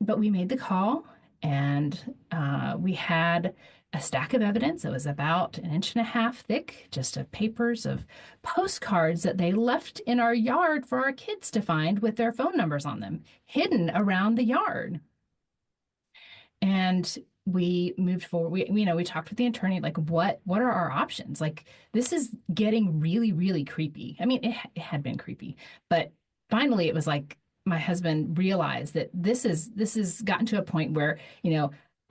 But we made the call, and we had a stack of evidence that was about an inch and a half thick, just of papers of postcards that they left in our yard for our kids to find with their phone numbers on them, hidden around the yard. And we moved forward. We talked with the attorney, like, what are our options? Like, this is getting really, really creepy. I mean, it had been creepy, but finally it was like my husband realized that this has gotten to a point where,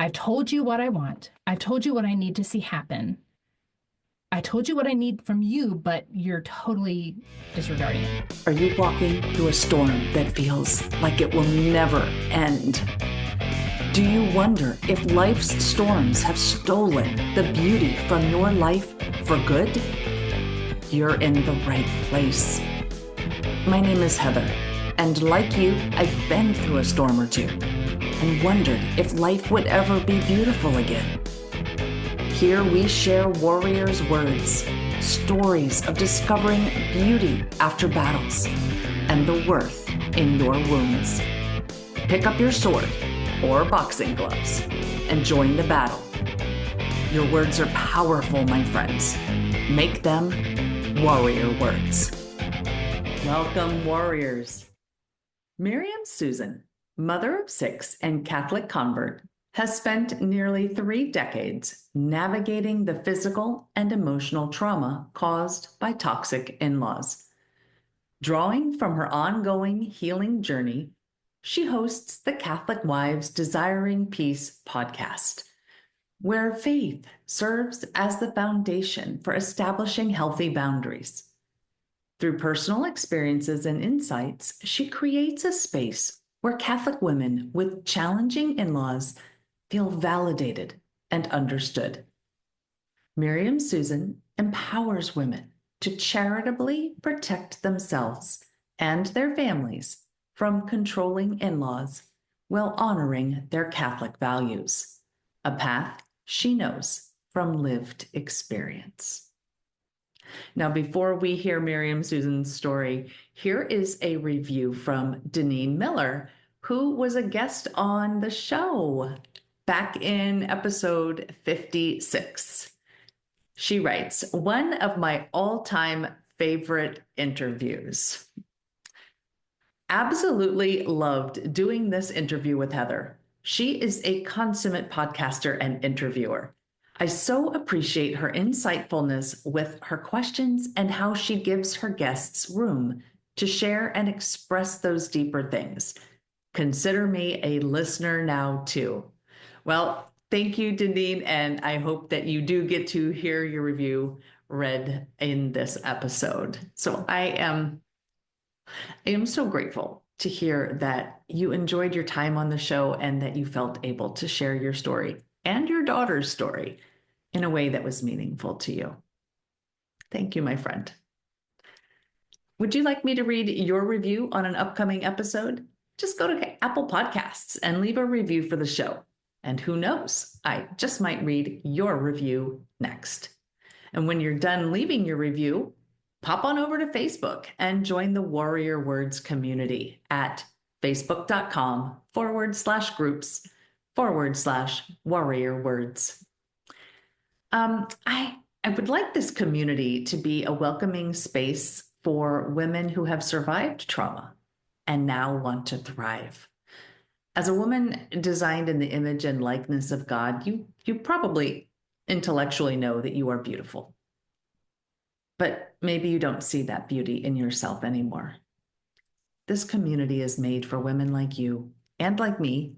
I've told you what I want. I've told you what I need to see happen. I told you what I need from you, but you're totally disregarding it. Are you walking through a storm that feels like it will never end? Do you wonder if life's storms have stolen the beauty from your life for good? You're in the right place. My name is Heather, and like you, I've been through a storm or two and wondered if life would ever be beautiful again. Here we share warriors' words, stories of discovering beauty after battles, and the worth in your wounds. Pick up your sword or boxing gloves and join the battle. Your words are powerful, my friends. Make them warrior words. Welcome, warriors. Miriam Susan, mother of 6 and Catholic convert, has spent nearly 3 decades navigating the physical and emotional trauma caused by toxic in-laws. Drawing from her ongoing healing journey, she hosts the Catholic Wives Desiring Peace podcast, where faith serves as the foundation for establishing healthy boundaries. Through personal experiences and insights, she creates a space where Catholic women with challenging in-laws feel validated and understood. Miriam Susan empowers women to charitably protect themselves and their families from controlling in-laws while honoring their Catholic values, a path she knows from lived experience. Now, before we hear Miriam Susan's story, here is a review from Deneen Miller, who was a guest on the show back in episode 56. She writes, one of my all-time favorite interviews. Absolutely loved doing this interview with Heather. She is a consummate podcaster and interviewer. I so appreciate her insightfulness with her questions and how she gives her guests room to share and express those deeper things. Consider me a listener now too. Well, thank you, Deneen, and I hope that you do get to hear your review read in this episode. So I am so grateful to hear that you enjoyed your time on the show and that you felt able to share your story and your daughter's story in a way that was meaningful to you. Thank you, my friend. Would you like me to read your review on an upcoming episode? Just go to Apple Podcasts and leave a review for the show. And who knows, I just might read your review next. And when you're done leaving your review, pop on over to Facebook and join the Warrior Words community at facebook.com/groups/Warrior Words. I would like this community to be a welcoming space for women who have survived trauma and now want to thrive. As a woman designed in the image and likeness of God, you probably intellectually know that you are beautiful. But maybe you don't see that beauty in yourself anymore. This community is made for women like you and like me,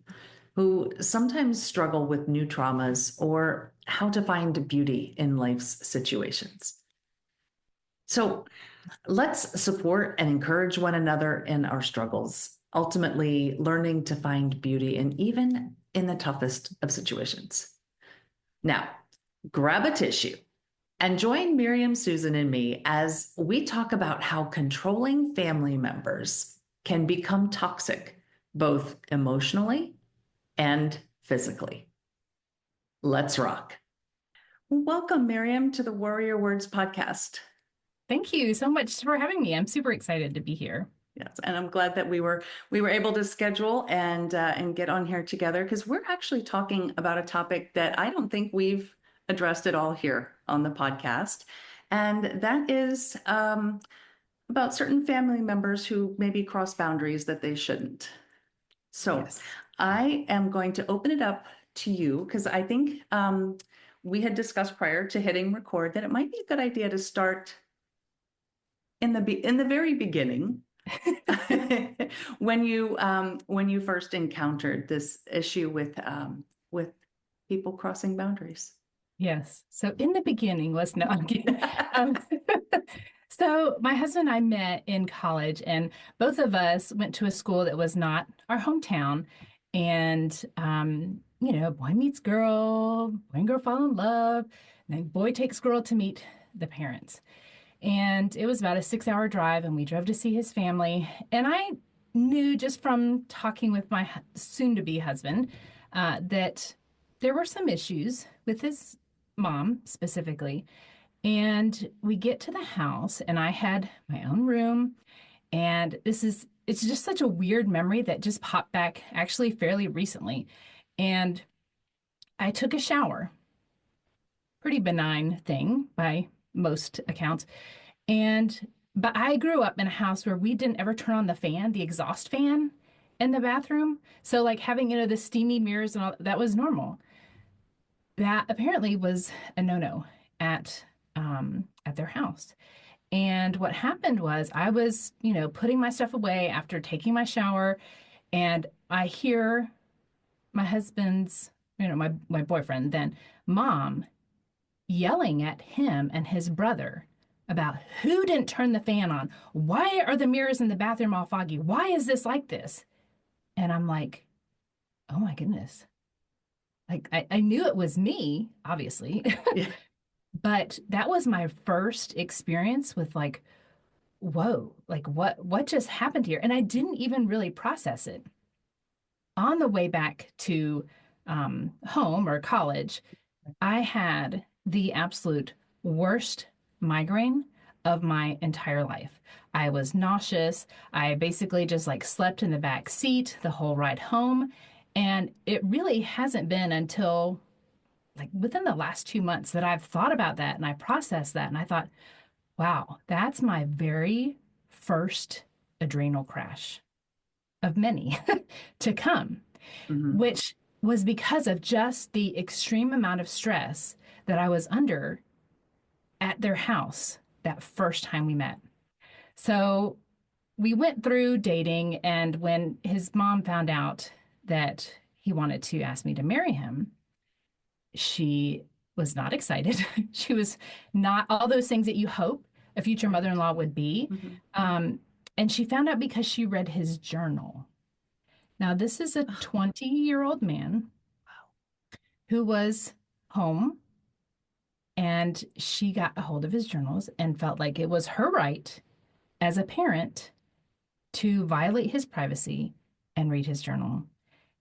who sometimes struggle with new traumas or how to find beauty in life's situations. So let's support and encourage one another in our struggles, ultimately learning to find beauty even in the toughest of situations. Now, grab a tissue and join Miriam, Susan, and me as we talk about how controlling family members can become toxic, both emotionally and physically. Let's rock. Welcome, Miriam, to the Warrior Words podcast. Thank you so much for having me. I'm super excited to be here. Yes, and I'm glad that we were able to schedule and get on here together because we're actually talking about a topic that I don't think we've addressed at all here on the podcast, and that is about certain family members who maybe cross boundaries that they shouldn't. So Yes. I am going to open it up to you because I think we had discussed prior to hitting record that it might be a good idea to start in the very beginning when you first encountered this issue with people crossing boundaries. Yes. So in the beginning, let's no, I'm kidding. Um, so my husband and I met in college, and both of us went to a school that was not our hometown. And boy meets girl, boy and girl fall in love, and then boy takes girl to meet the parents. And it was about a 6 hour drive, and we drove to see his family. And I knew just from talking with my soon to be husband that there were some issues with his mom specifically. And we get to the house, and I had my own room. And it's just such a weird memory that just popped back actually fairly recently. And I took a shower, pretty benign thing by most accounts. But I grew up in a house where we didn't ever turn on the fan, the exhaust fan in the bathroom. So like having, the steamy mirrors and all that was normal. That apparently was a no-no at their house. And what happened was I was, putting my stuff away after taking my shower, and I hear my husband's, my boyfriend then, mom yelling at him and his brother about who didn't turn the fan on. Why are the mirrors in the bathroom all foggy? Why is this like this? And I'm like, oh my goodness. Like I knew it was me, obviously, Yeah. but that was my first experience with like, whoa, like what just happened here? And I didn't even really process it. On the way back to home or college, I had the absolute worst migraine of my entire life. I was nauseous. I basically just like slept in the back seat the whole ride home. And it really hasn't been until like within the last 2 months that I've thought about that and I processed that. And I thought, wow, that's my very first adrenal crash of many to come, Mhm. which was because of just the extreme amount of stress that I was under at their house that first time we met. So we went through dating, and when his mom found out that he wanted to ask me to marry him, she was not excited. She was not all those things that you hope a future Right. mother-in-law would be. Mhm. Um, and she found out because she read his journal. Now, this is a Oh, 20-year-old man wow. who was home, and she got a hold of his journals and felt like it was her right as a parent to violate his privacy and read his journal.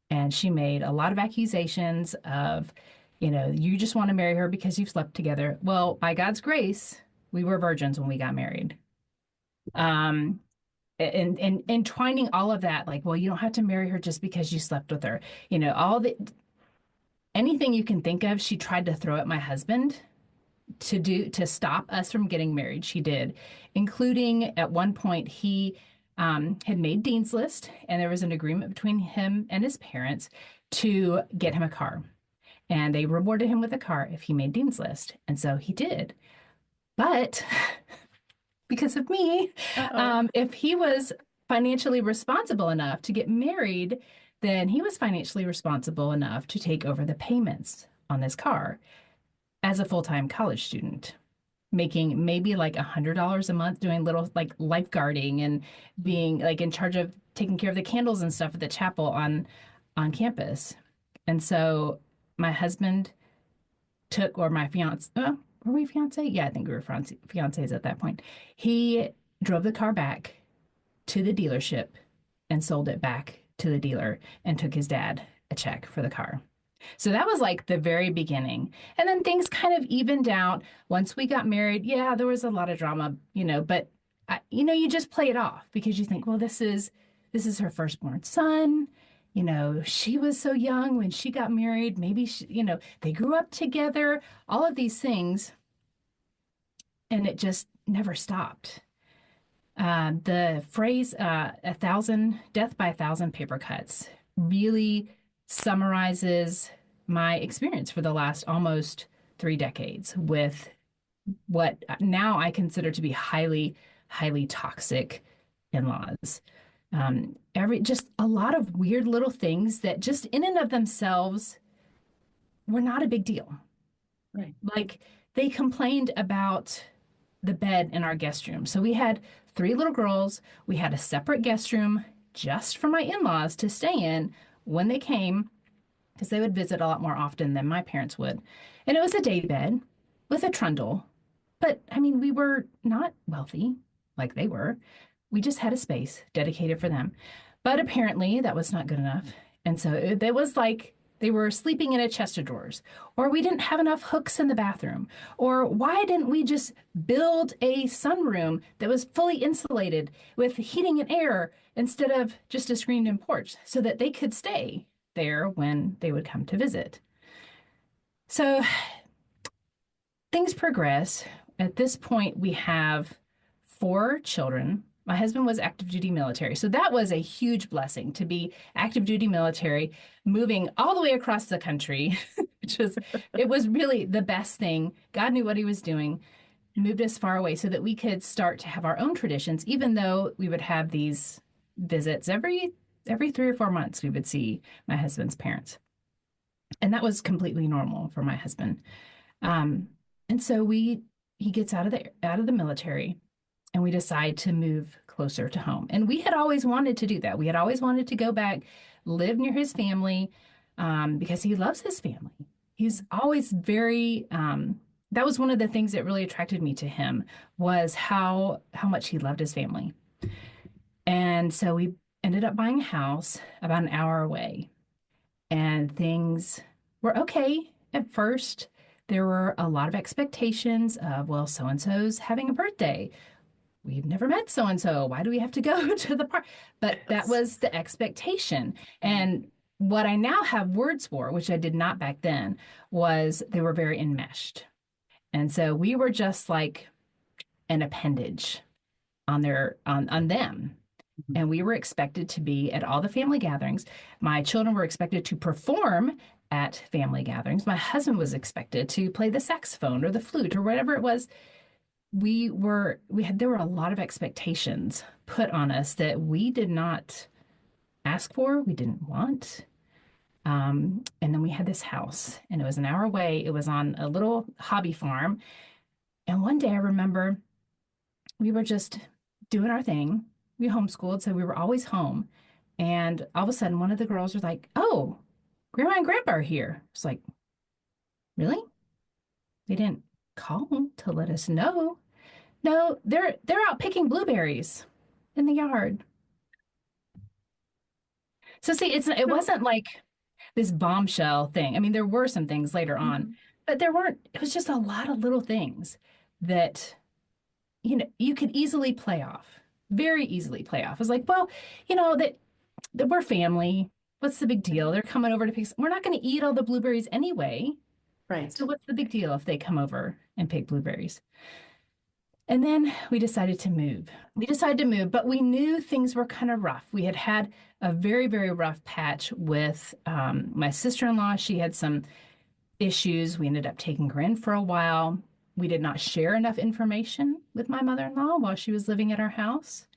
And she made a lot of accusations of, you just want to marry her because you've slept together. Well, by God's grace, we were virgins when we got married. Um, and entwining all of that, like, well, you don't have to marry her just because you slept with her. All the anything you can think of, she tried to throw at my husband to stop us from getting married. She did, including at one point he had made Dean's List, and there was an agreement between him and his parents to get him a car. And they rewarded him with a car if he made Dean's List. And so he did. But because of me, Uh-oh. if he was financially responsible enough to get married, then he was financially responsible enough to take over the payments on this car as a full-time college student, making maybe like $100 a month doing little like lifeguarding and being like in charge of taking care of the candles and stuff at the chapel on campus. And so my husband took, or my fiance, were we fiance? Yeah, I think we were fiancés at that point. He drove the car back to the dealership and sold it back to the dealer and took his dad a check for the car. So that was like the very beginning. And then things kind of evened out once we got married. Yeah, there was a lot of drama, but you just play it off because you think, well, this is her firstborn son. She was so young when she got married. Maybe they grew up together, all of these things, and it just never stopped. The phrase "a thousand death by a thousand paper cuts" really summarizes my experience for the last almost 3 decades with what now I consider to be highly, highly toxic in-laws. Every just a lot of weird little things that just in and of themselves were not a big deal. Right. Like they complained about the bed in our guest room. So we had three little girls. We had a separate guest room just for my in-laws to stay in when they came, because they would visit a lot more often than my parents would. And it was a day bed with a trundle. But I mean, we were not wealthy like they were. We just had a space dedicated for them. But apparently that was not good enough. And so it was like they were sleeping in a chest of drawers, or we didn't have enough hooks in the bathroom, or why didn't we just build a sunroom that was fully insulated with heating and air instead of just a screened in porch so that they could stay there when they would come to visit? So things progress. At this point, we have four children. My husband was active duty military. So that was a huge blessing to be active duty military, moving all the way across the country, it was really the best thing. God knew what he was doing, moved us far away so that we could start to have our own traditions, even though we would have these visits every 3 or 4 months, we would see my husband's parents. And that was completely normal for my husband. Um, and so he gets out of the military and we decide to move closer to home. And we had always wanted to do that. We had always wanted to go back, live near his family, because he loves his family. He's always very, that was one of the things that really attracted me to him was how much he loved his family. And so we ended up buying a house about an hour away. And things were okay at first. There were a lot of expectations of, well, so and so's having a birthday. We've never met so and so. Why do we have to go to the park? But that Yes. was the expectation. And what I now have words for, which I did not back then, was they were very enmeshed. And so we were just like an appendage on them. And we were expected to be at all the family gatherings. My children were expected to perform at family gatherings. My husband was expected to play the saxophone or the flute or whatever it was. There were a lot of expectations put on us that we did not ask for, we didn't want. And then we had this house, and it was an hour away. It was on a little hobby farm. And one day I remember we were just doing our thing. We homeschooled, so we were always home. And all of a sudden, one of the girls was like, "Oh, Grandma and Grandpa are here." It's like, really? They didn't call to let us know. No, they're out picking blueberries in the yard. So see, it No. wasn't like this bombshell thing. I mean, there were some things later on, Mhm. but there weren't. It was just a lot of little things that you could easily play off, very easily play off. It's like, well, that we're family. What's the big deal? They're coming over to pick. We're not going to eat all the blueberries anyway. Right. So what's the big deal if they come over and pick blueberries? And then we decided to move. We decided to move, but we knew things were kind of rough. We had had a very, very rough patch with my sister-in-law. She had some issues. We ended up taking her in for a while. We did not share enough information with my mother-in-law while she was living at our house.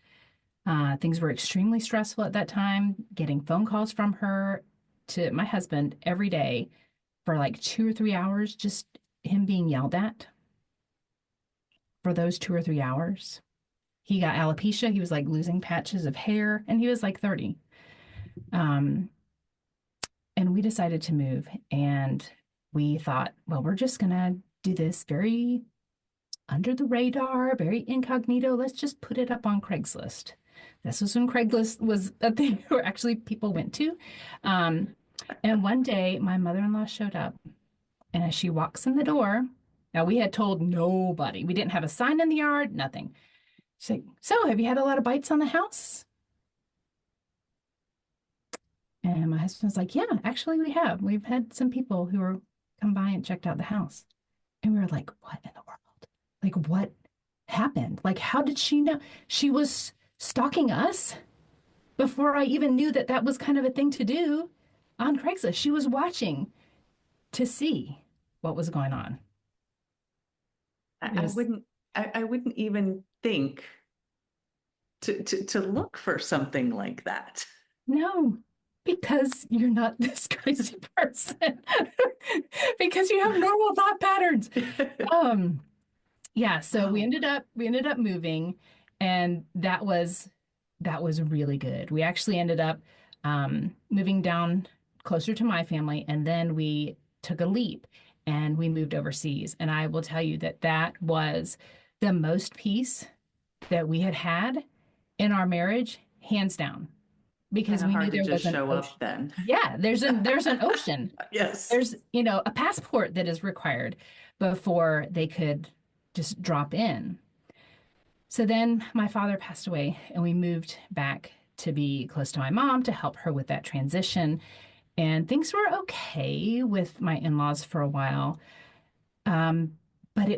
Things were extremely stressful at that time, getting phone calls from her to my husband every day for like 2 or 3 hours, just him being yelled at for those 2 or 3 hours. He got alopecia. He was like losing patches of hair, and he was like 30. Um, and we decided to move, and we thought, well, we're just gonna do this very under the radar, very incognito. Let's just put it up on Craigslist. This was when Craigslist was a thing where actually people went to. Um, and one day, my mother-in-law showed up, and as she walks in the door, now we had told nobody. We didn't have a sign in the yard, nothing. She's like, so have you had a lot of bites on the house? And my husband's like, yeah, actually we have. We've had some people who are come by and checked out the house. And we were like, what in the world? Like, what happened? Like, how did she know? She was stalking us before I even knew that that was kind of a thing to do on Craigslist. She was watching to see what was going on. It I was wouldn't I wouldn't even think to look for something like that. no, because you're not this crazy person, because you have normal thought patterns. Um, Yeah, so Oh, we ended up moving, and that was really good. We actually ended up moving down closer to my family, and then we took a leap and we moved overseas. And I will tell you that that was the most peace that we had had in our marriage, hands down, kind because of we knew hard to there just was an show ocean. up then. Yeah, there's an ocean. Yes. There's, a passport that is required before they could just drop in. So then my father passed away, and we moved back to be close to my mom to help her with that transition. And things were okay with my in-laws for a while. Um, but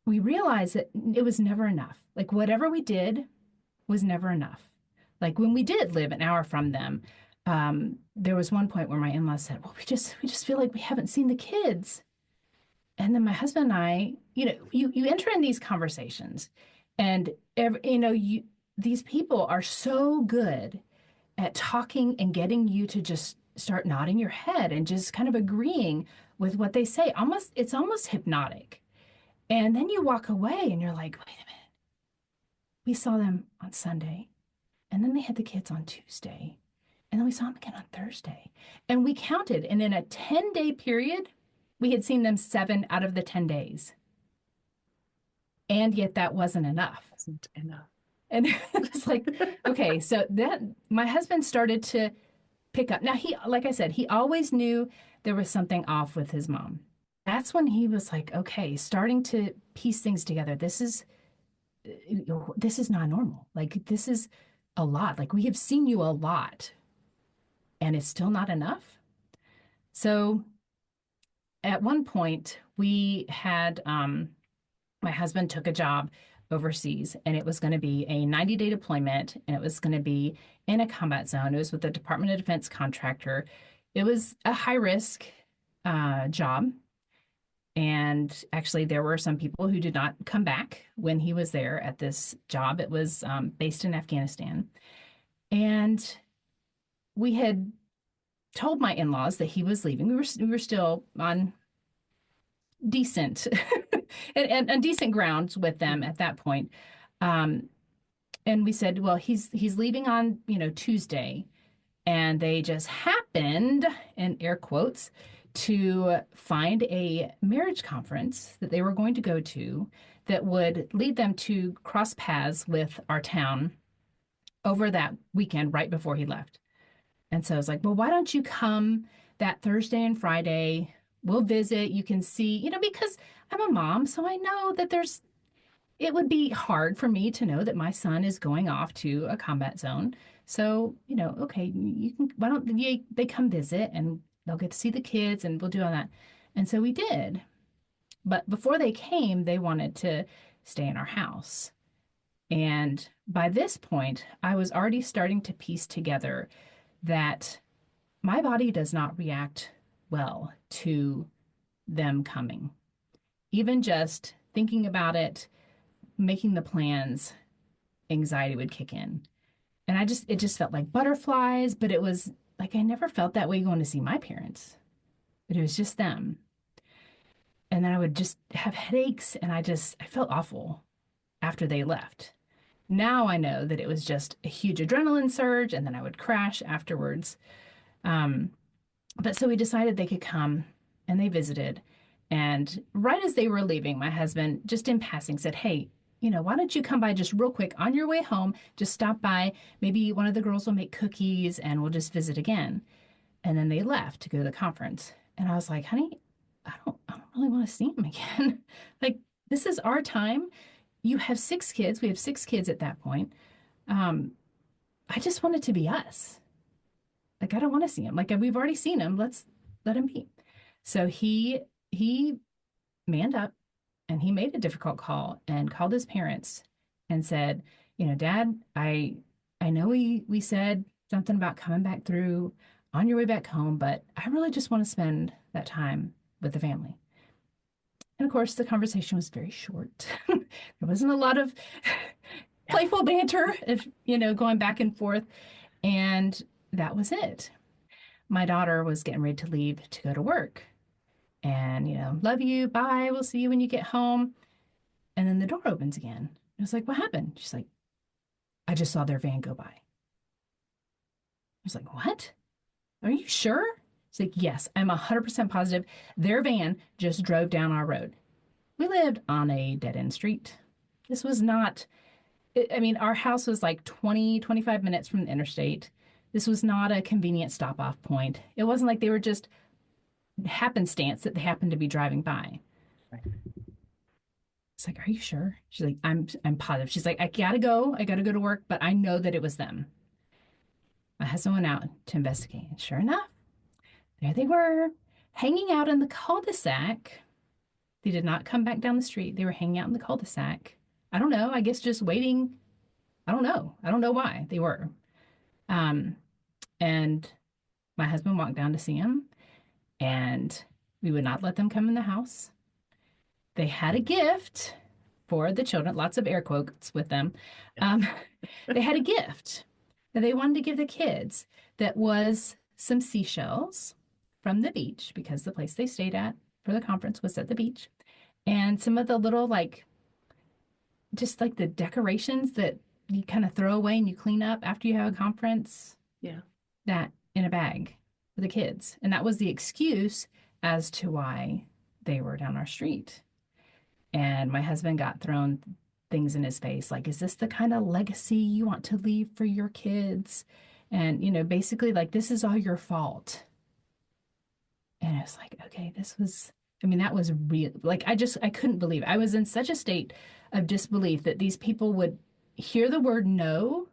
we realized that it was never enough. Like whatever we did was never enough. Like when we did live an hour from them, there was one point where my in-laws said, "Well, we just feel like we haven't seen the kids." And then my husband and I, you enter in these conversations, and these people are so good at talking and getting you to just start nodding your head and just kind of agreeing with what they say. It's almost hypnotic. And then you walk away and you're like, wait a minute, we saw them on Sunday, and then they had the kids on Tuesday, and then we saw them again on Thursday. And we counted, and in a 10-day period, we had seen them 7 out of the 10 days. And yet that wasn't enough. Wasn't enough. And it's like, okay, so that my husband started to pick up. Now like I said, he always knew there was something off with his mom. That's when he was like, okay, starting to piece things together. This is not normal. Like this is a lot. Like we have seen you a lot, and it's still not enough. So at one point, we had my husband took a job overseas, and it was going to be a 90-day deployment, and it was going to be in a combat zone. It was with the Department of Defense contractor. It was a high risk job. And actually, there were some people who did not come back when he was there at this job. It was based in Afghanistan. And we had told my in-laws that he was leaving. We were still on decent and decent grounds with them at that point. Um, and we said, well, he's leaving on, Tuesday. And they just happened, in air quotes, to find a marriage conference that they were going to go to that would lead them to cross paths with our town over that weekend right before he left. And so I was like, well, why don't you come that Thursday and Friday? We'll visit. You can see, because I'm a mom, so I know that it would be hard for me to know that my son is going off to a combat zone. So, okay, why don't they come visit, and they'll get to see the kids, and we'll do all that. And so we did. But before they came, they wanted to stay in our house. And by this point, I was already starting to piece together that my body does not react well to them coming. Even just thinking about it, making the plans, anxiety would kick in. And it just felt like butterflies, but it was like I never felt that way going to see my parents, but it was just them. And then I would just have headaches, and I felt awful after they left. Now I know that it was just a huge adrenaline surge, and then I would crash afterwards. Um, but so we decided they could come, and they visited. And right as they were leaving, my husband, just in passing, said, hey, why don't you come by just real quick on your way home? Just stop by. Maybe one of the girls will make cookies, and we'll just visit again. And then they left to go to the conference. And I was like, honey, I don't really want to see him again. Like, this is our time. you have six kids. We have six kids at that point. Um, I just want it to be us. Like, I don't want to see him. Like, we've already seen him. Let's let him be. So he manned up and he made a difficult call and called his parents and said, Dad, I know we said something about coming back through on your way back home, but I really just want to spend that time with the family. And of course, the conversation was very short. There wasn't a lot of playful banter, if going back and forth, and that was it. My daughter was getting ready to leave to go to work, and love you, bye, we'll see you when you get home. And then the door opens again. I was like, what happened? She's like, I just saw their van go by. I was like, what? Are you sure? She's like, yes, I'm 100% positive. Their van just drove down our road. We lived on a dead end street. This was not, I mean, our house was like 20, 25 minutes from the interstate. This was not a convenient stop off point. It wasn't like they were just happenstance that they happened to be driving by. Right. It's like, are you sure? She's like, I'm positive. She's like, I gotta go. I gotta go to work, but I know that it was them. My husband went out to investigate. And sure enough, there they were, hanging out in the cul-de-sac. They did not come back down the street. They were hanging out in the cul-de-sac. I don't know. I guess just waiting. I don't know. I don't know why they were. Um, and my husband walked down to see him, and we would not let them come in the house. They had a gift for the children, lots of air quotes with them. Um, they had a gift that they wanted to give the kids that was some seashells from the beach because the place they stayed at for the conference was at the beach. And some of the little, like, just like the decorations that you kind of throw away and you clean up after you have a conference, Yeah. that in a bag for the kids. And that was the excuse as to why they were down our street. And my husband got thrown things in his face like, is this the kind of legacy you want to leave for your kids? And, basically, like, this is all your fault. And I was like, okay, that was real. Like, I couldn't believe it. I was in such a state of disbelief that these people would hear the word no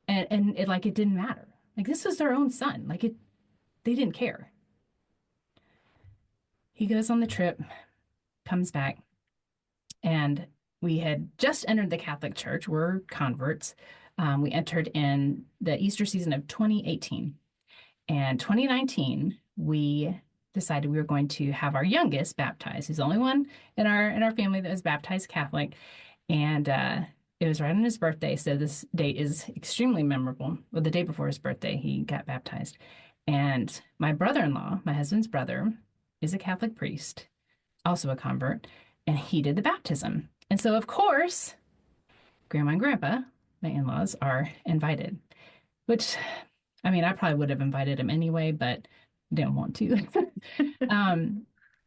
and it, like, it didn't matter. Like, this was their own son. Like, they didn't care. He goes on the trip, comes back, and we had just entered the Catholic Church. We're converts. We entered in the Easter season of 2018. And 2019, we decided we were going to have our youngest baptized. He's the only one in our family that was baptized Catholic. And it was right on his birthday. So this date is extremely memorable. Well, the day before his birthday, he got baptized. And my brother-in-law, my husband's brother, is a Catholic priest, also a convert, and he did the baptism. And so, of course, Grandma and Grandpa, my in-laws, are invited, which, I mean, I probably would have invited him anyway, but didn't want to.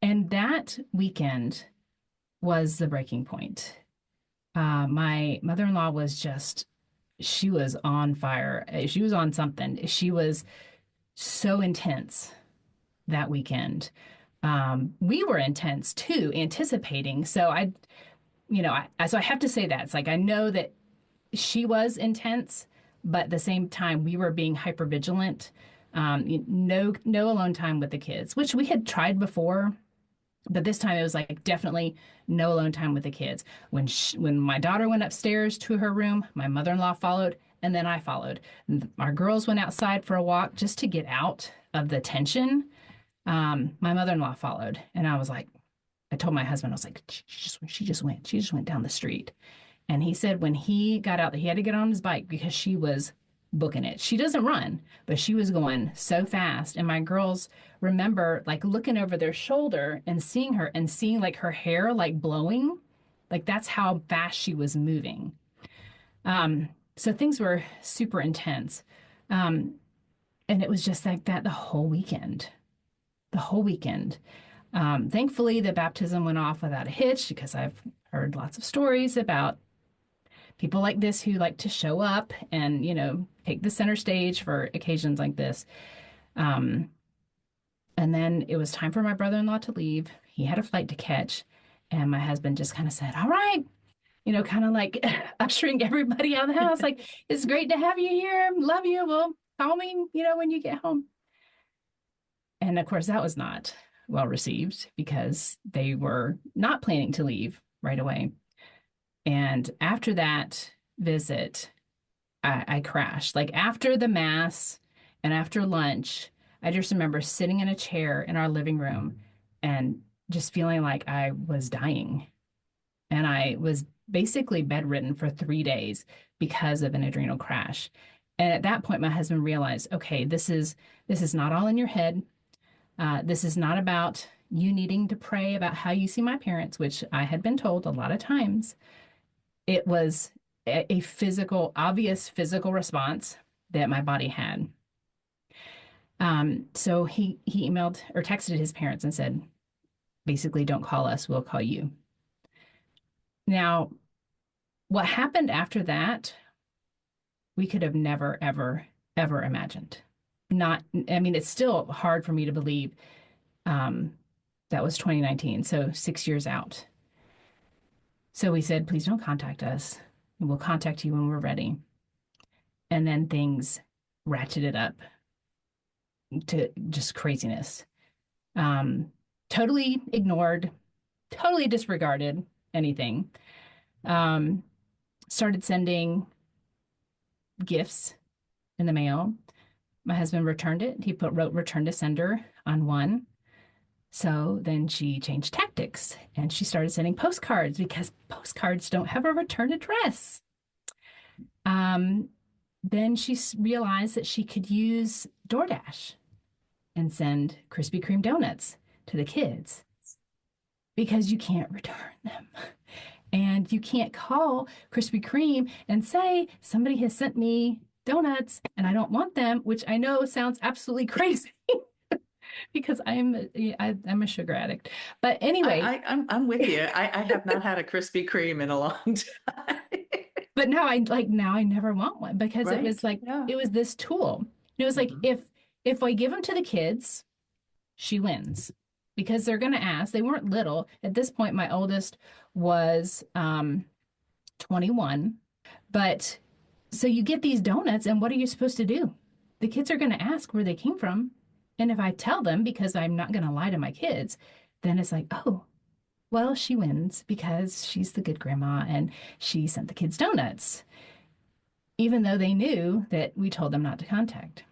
And that weekend was the breaking point. My mother-in-law she was on fire. She was on something. She was so intense that weekend. We were intense too, anticipating. So so I have to say that it's like, I know that she was intense, but at the same time, we were being hyper vigilant. No alone time with the kids, which we had tried before, but this time it was like definitely no alone time with the kids. When my daughter went upstairs to her room, my mother-in-law followed, and then I followed. Our girls went outside for a walk just to get out of the tension. My mother-in-law followed, and I was like, I told my husband, I was like, she just went down the street. And he said when he got out that he had to get on his bike because she was booking it. She doesn't run, but she was going so fast. And my girls remember like looking over their shoulder and seeing her and seeing like her hair like blowing. Like that's how fast she was moving. So things were super intense. And it was just like that the whole weekend. The whole weekend. Thankfully, the baptism went off without a hitch because I've heard lots of stories about people like this who like to show up and, take the center stage for occasions like this. And then it was time for my brother-in-law to leave. He had a flight to catch. And my husband just kind of said, all right, kind of like ushering everybody out of the house. Like, it's great to have you here. Love you. Well, call me, when you get home. And of course, that was not well received because they were not planning to leave right away. And after that visit, I crashed. Like after the mass and after lunch, I just remember sitting in a chair in our living room and just feeling like I was dying. And I was basically bedridden for 3 days because of an adrenal crash. And at that point, my husband realized, okay, this is not all in your head. This is not about you needing to pray about how you see my parents, which I had been told a lot of times. It was a physical, obvious physical response that my body had. So he emailed or texted his parents and said, basically, don't call us, we'll call you. Now, what happened after that, we could have never, ever, ever imagined. Not, I mean, it's still hard for me to believe. Um, that was 2019, so 6 years out. So we said, please don't contact us. We'll contact you when we're ready. And then things ratcheted up to just craziness. Um, totally ignored, totally disregarded anything. Um, Started sending gifts in the mail. My husband returned it. He wrote return to sender on one. So then she changed tactics and she started sending postcards because postcards don't have a return address. Um, then she realized that she could use DoorDash and send Krispy Kreme donuts to the kids because you can't return them. And you can't call Krispy Kreme and say, somebody has sent me donuts and I don't want them, which I know sounds absolutely crazy because I'm a sugar addict. But anyway, I'm with you. I have not had a Krispy Kreme in a long time. but now I never want one because it Right? was like Yeah. it was this tool. It was like Mhm. if I give them to the kids, she wins because they're going to ask. They weren't little. At this point, my oldest was 21. But so you get these donuts, and what are you supposed to do? The kids are going to ask where they came from. And if I tell them, because I'm not going to lie to my kids, then it's like, oh, well, she wins because she's the good grandma and she sent the kids donuts, even though they knew that we told them not to contact.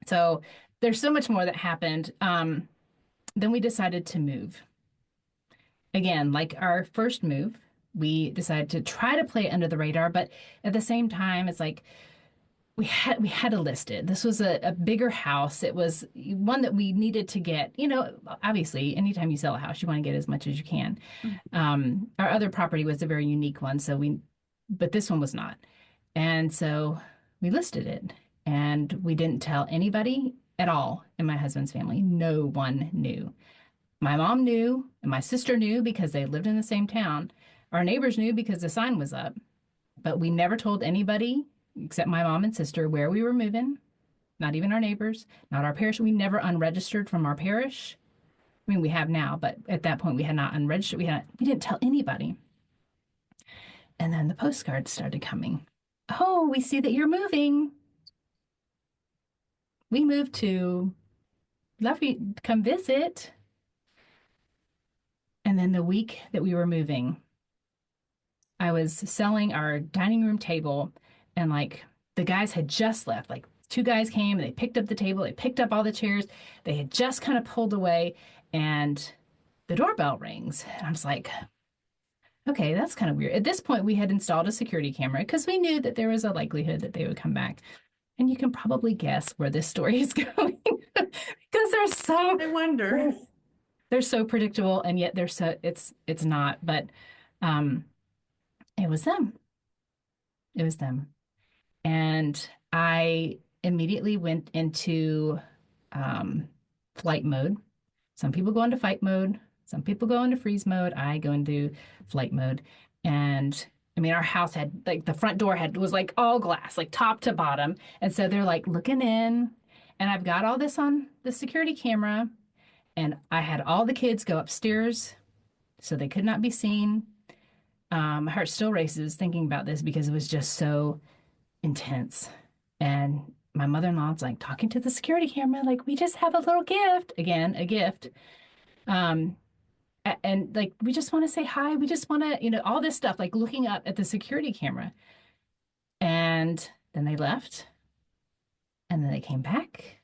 So there's so much more that happened. Then we decided to move. Again, like our first move, we decided to try to play under the radar, but at the same time, it's like we had to list it. This was a bigger house. It was one that we needed to get. Obviously, anytime you sell a house, you want to get as much as you can. Our other property was a very unique one, but this one was not. And so we listed it, and we didn't tell anybody at all in my husband's family. No one knew. My mom knew, and my sister knew because they lived in the same town. Our neighbors knew because the sign was up, but we never told anybody except my mom and sister where we were moving, not even our neighbors, not our parish. We never unregistered from our parish. I mean, we have now, but at that point we had not unregistered. We didn't tell anybody. And then the postcards started coming. Oh, we see that you're moving. We moved to love you come visit. And then the week that we were moving, I was selling our dining room table, and like the guys had just left. Like two guys came and they picked up the table, they picked up all the chairs, they had just kind of pulled away, and the doorbell rings. And I was like, okay, that's kind of weird. At this point, we had installed a security camera because we knew that there was a likelihood that they would come back. And you can probably guess where this story is going because I wonder. they're so predictable, and yet it's not. But um, it was them. It was them. And I immediately went into um, flight mode. Some people go into fight mode, some people go into freeze mode. I go into flight mode. And I mean, our house had like the front door was like all glass, like top to bottom. And so they're like looking in, and I've got all this on the security camera. And I had all the kids go upstairs so they could not be seen. My heart still races thinking about this because it was just so intense. And my mother-in-law's like talking to the security camera, like, we just have a little gift. Again, a gift. Um, and like, we just want to say hi. We just want to, all this stuff, like looking up at the security camera. And then they left, and then they came back,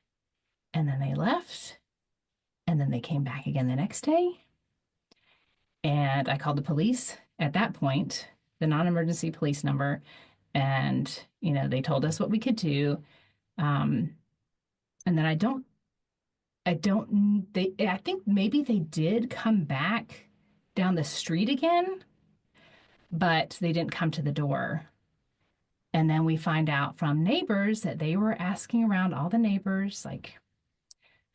and then they left, and then they came back again the next day. And I called the police at that point, the non-emergency police number, and they told us what we could do. Um, and then I think maybe they did come back down the street again, but they didn't come to the door. And then we find out from neighbors that they were asking around all the neighbors, like,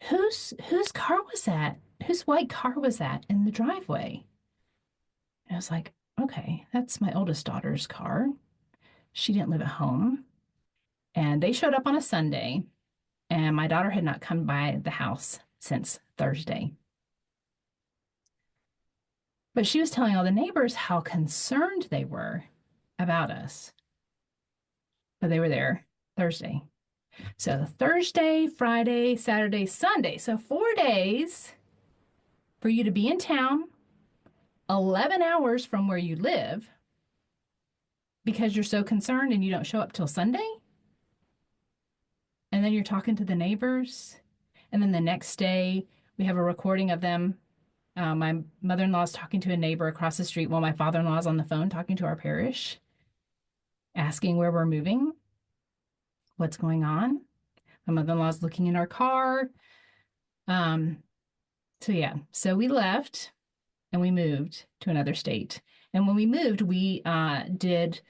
whose car was that? Whose white car was that in the driveway? And I was like, okay, that's my oldest daughter's car. She didn't live at home. And they showed up on a Sunday, and my daughter had not come by the house since Thursday. But she was telling all the neighbors how concerned they were about us. But they were there Thursday. So Thursday, Friday, Saturday, Sunday. So 4 days for you to be in town, 11 hours from where you live because you're so concerned and you don't show up till Sunday. And then you're talking to the neighbors. And then the next day, we have a recording of them. My mother-in-law is talking to a neighbor across the street while my father-in-law is on the phone talking to our parish, asking where we're moving, what's going on. My mother-in-law is looking in our car. So we left and we moved to another state. And when we moved, we did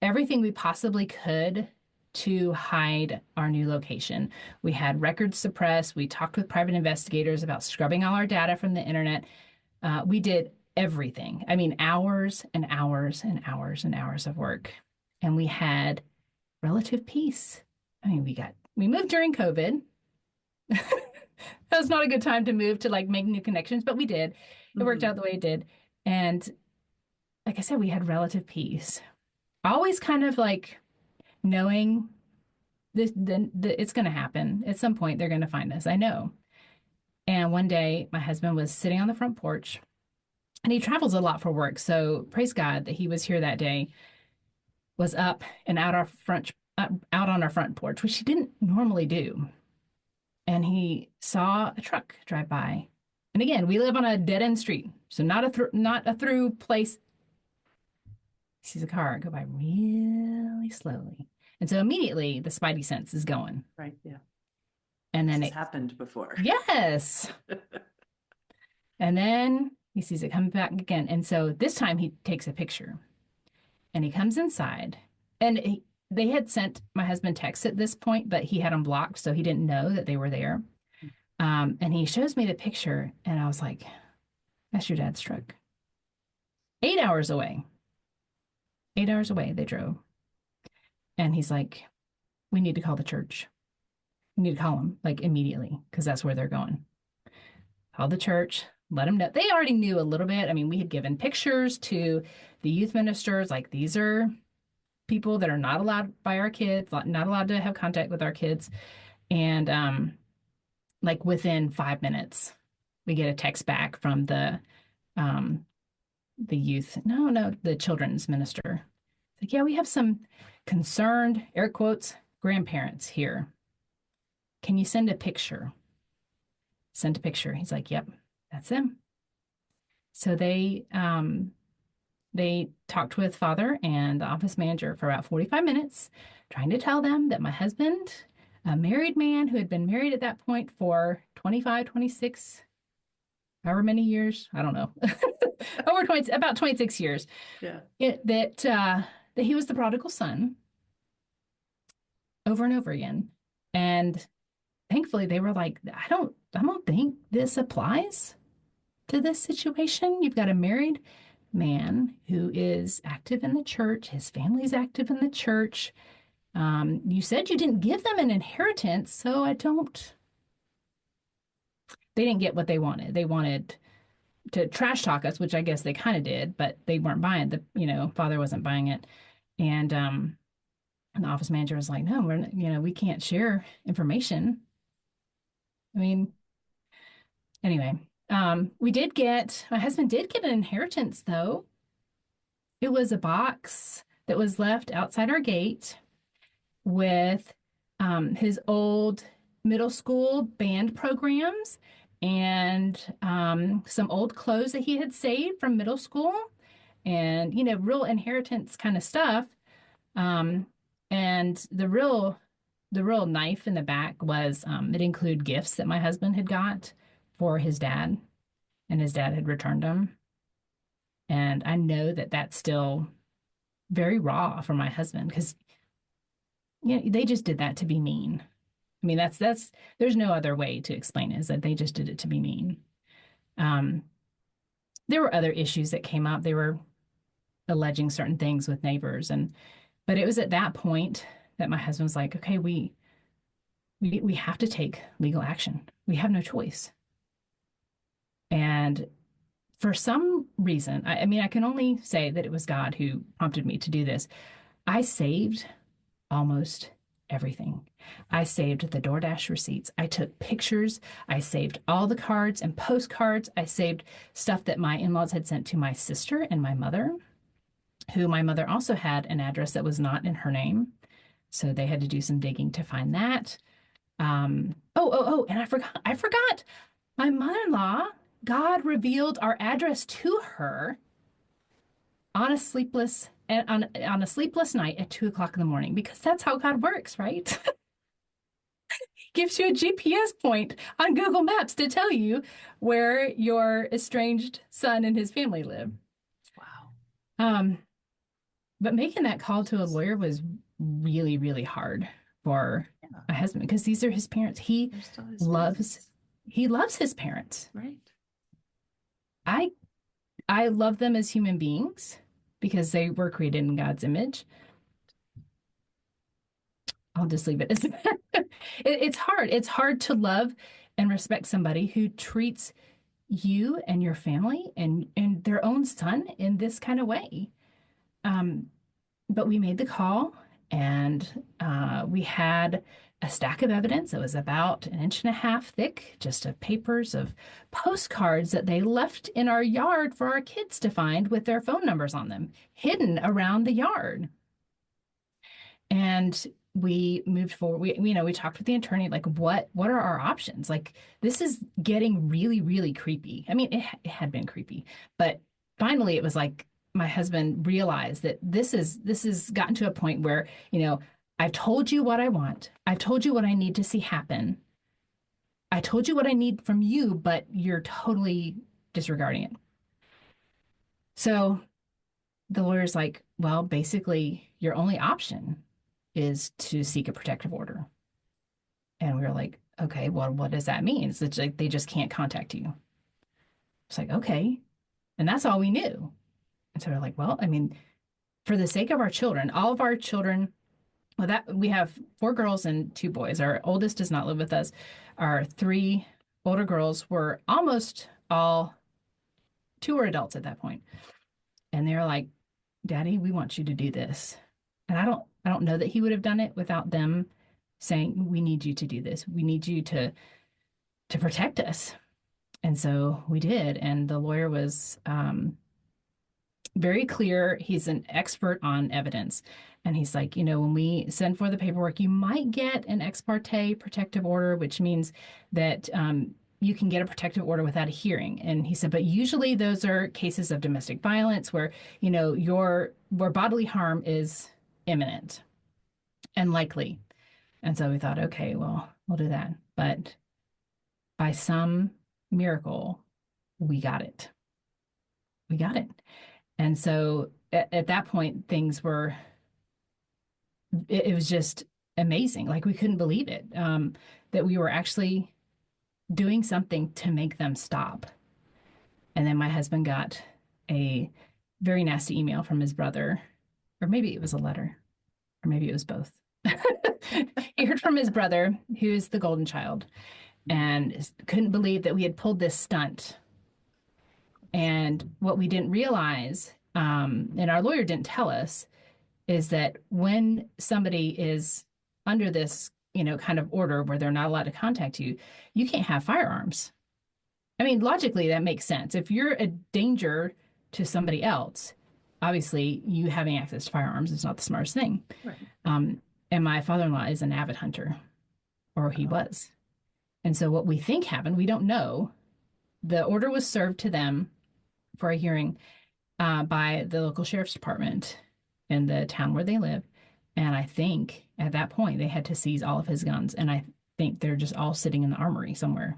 everything we possibly could to hide our new location. We had records suppressed. We talked with private investigators about scrubbing all our data from the internet. We did everything. I mean, hours and hours and hours and hours of work. And we had relative peace. I mean, we moved during COVID. That was not a good time to move to like make new connections, but we did. It worked out the way it did. And like I said, we had relative peace. Always kind of like knowing this, it's going to happen. At some point, they're going to find us. I know. And one day, my husband was sitting on the front porch, and he travels a lot for work. So praise God that he was here that day, was up and out on our front porch, which he didn't normally do. And he saw a truck drive by. And again, we live on a dead end street, so not a through place. He sees a car go by really slowly. And so immediately the spidey sense is going. Right. Yeah. And then This has happened before. Yes. And then he sees it coming back again. And so this time he takes a picture and he comes inside. And they had sent my husband texts at this point, but he had them blocked, so he didn't know that they were there. And he shows me the picture, and I was like, that's your dad's truck. 8 hours away. 8 hours away, they drove. And he's like, we need to call the church. We need to call them like immediately because that's where they're going. Call the church, let them know. They already knew a little bit. I mean, we had given pictures to the youth ministers, like these are people that are not allowed by our kids, not allowed to have contact with our kids. And like within 5 minutes, we get a text back from the youth, the children's minister. Like, yeah, we have some concerned, air quotes, grandparents here. Can you send a picture? Send a picture. He's like, yep, that's them. So they talked with father and the office manager for about 45 minutes, trying to tell them that my husband, a married man who had been married at that point for 25, 26, however many years, I don't know, about 26 years. Yeah. That he was the prodigal son over and over again. And thankfully they were like, I don't think this applies to this situation. You've got a married man who is active in the church. His family's active in the church. You said you didn't give them an inheritance, so they didn't get what they wanted. They wanted, to trash talk us, which I guess they kind of did, but they weren't buying father wasn't buying it. And the office manager was like, no, we can't share information. I mean, anyway, my husband did get an inheritance though. It was a box that was left outside our gate with his old middle school band programs and some old clothes that he had saved from middle school and, real inheritance kind of stuff. Um, and the real knife in the back was it included gifts that my husband had got for his dad, and his dad had returned them. And I know that that's still very raw for my husband because they just did that to be mean. I mean, that's there's no other way to explain it, is that they just did it to be mean. Um, there were other issues that came up. They were alleging certain things with neighbors, but it was at that point that my husband was like, okay, we have to take legal action. We have no choice. And for some reason, I mean, I can only say that it was God who prompted me to do this. I saved almost everything. I saved the DoorDash receipts. I took pictures. I saved all the cards and postcards. I saved stuff that my in-laws had sent to my sister and my mother, who my mother also had an address that was not in her name. So they had to do some digging to find that. And I forgot. My mother-in-law, God revealed our address to her on a sleepless night at 2 o'clock in the morning, because that's how God works, right? He gives you a GPS point on Google Maps to tell you where your estranged son and his family live. Wow. Um, but making that call to a lawyer was really, really hard for Yeah. my husband because these are his parents. They're still his Loves parents. he loves his parents. Right. I I love them as human beings because they were created in God's image. I'll just leave it as that. It's hard. It's hard to love and respect somebody who treats you and your family and their own son in this kind of way. Um, but we made the call, and we had a stack of evidence that was about an inch and a half thick, just of papers of postcards that they left in our yard for our kids to find with their phone numbers on them, hidden around the yard. And we moved forward. We talked with the attorney, like, what are our options? Like, this is getting really, really creepy. I mean, it had been creepy, but finally it was like my husband realized that this has gotten to a point where, I've told you what I want. I've told you what I need to see happen. I told you what I need from you, but you're totally disregarding it. So the lawyer's like, well, basically, your only option is to seek a protective order. And we were like, okay, well, what does that mean? It's like they just can't contact you. It's like, okay. And that's all we knew. And so we're like, well, I mean, for the sake of our children, all of our children, well, that we have 4 girls and 2 boys. Our oldest does not live with us. Our 3 older girls were almost all, 2 were adults at that point. And they're like, Daddy, we want you to do this. And I don't know that he would have done it without them saying, we need you to do this. We need you to protect us. And so we did. And the lawyer was very clear. He's an expert on evidence. And he's like, when we send for the paperwork, you might get an ex parte protective order, which means that you can get a protective order without a hearing. And he said, but usually those are cases of domestic violence where, where bodily harm is imminent and likely. And so we thought, okay, well, we'll do that. But by some miracle, we got it. We got it. And so at that point, it was just amazing. Like we couldn't believe it, that we were actually doing something to make them stop. And then my husband got a very nasty email from his brother, or maybe it was a letter, or maybe it was both. He heard from his brother, who's the golden child, and couldn't believe that we had pulled this stunt And what we didn't realize, and our lawyer didn't tell us, is that when somebody is under this, kind of order where they're not allowed to contact you, you can't have firearms. I mean, logically, that makes sense. If you're a danger to somebody else, obviously, you having access to firearms is not the smartest thing. Right. Um, and my father-in-law is an avid hunter, or he Oh, was. And so what we think happened, we don't know. The order was served to them for a hearing by the local sheriff's department in the town where they live. And I think at that point they had to seize all of his guns. And I think they're just all sitting in the armory somewhere.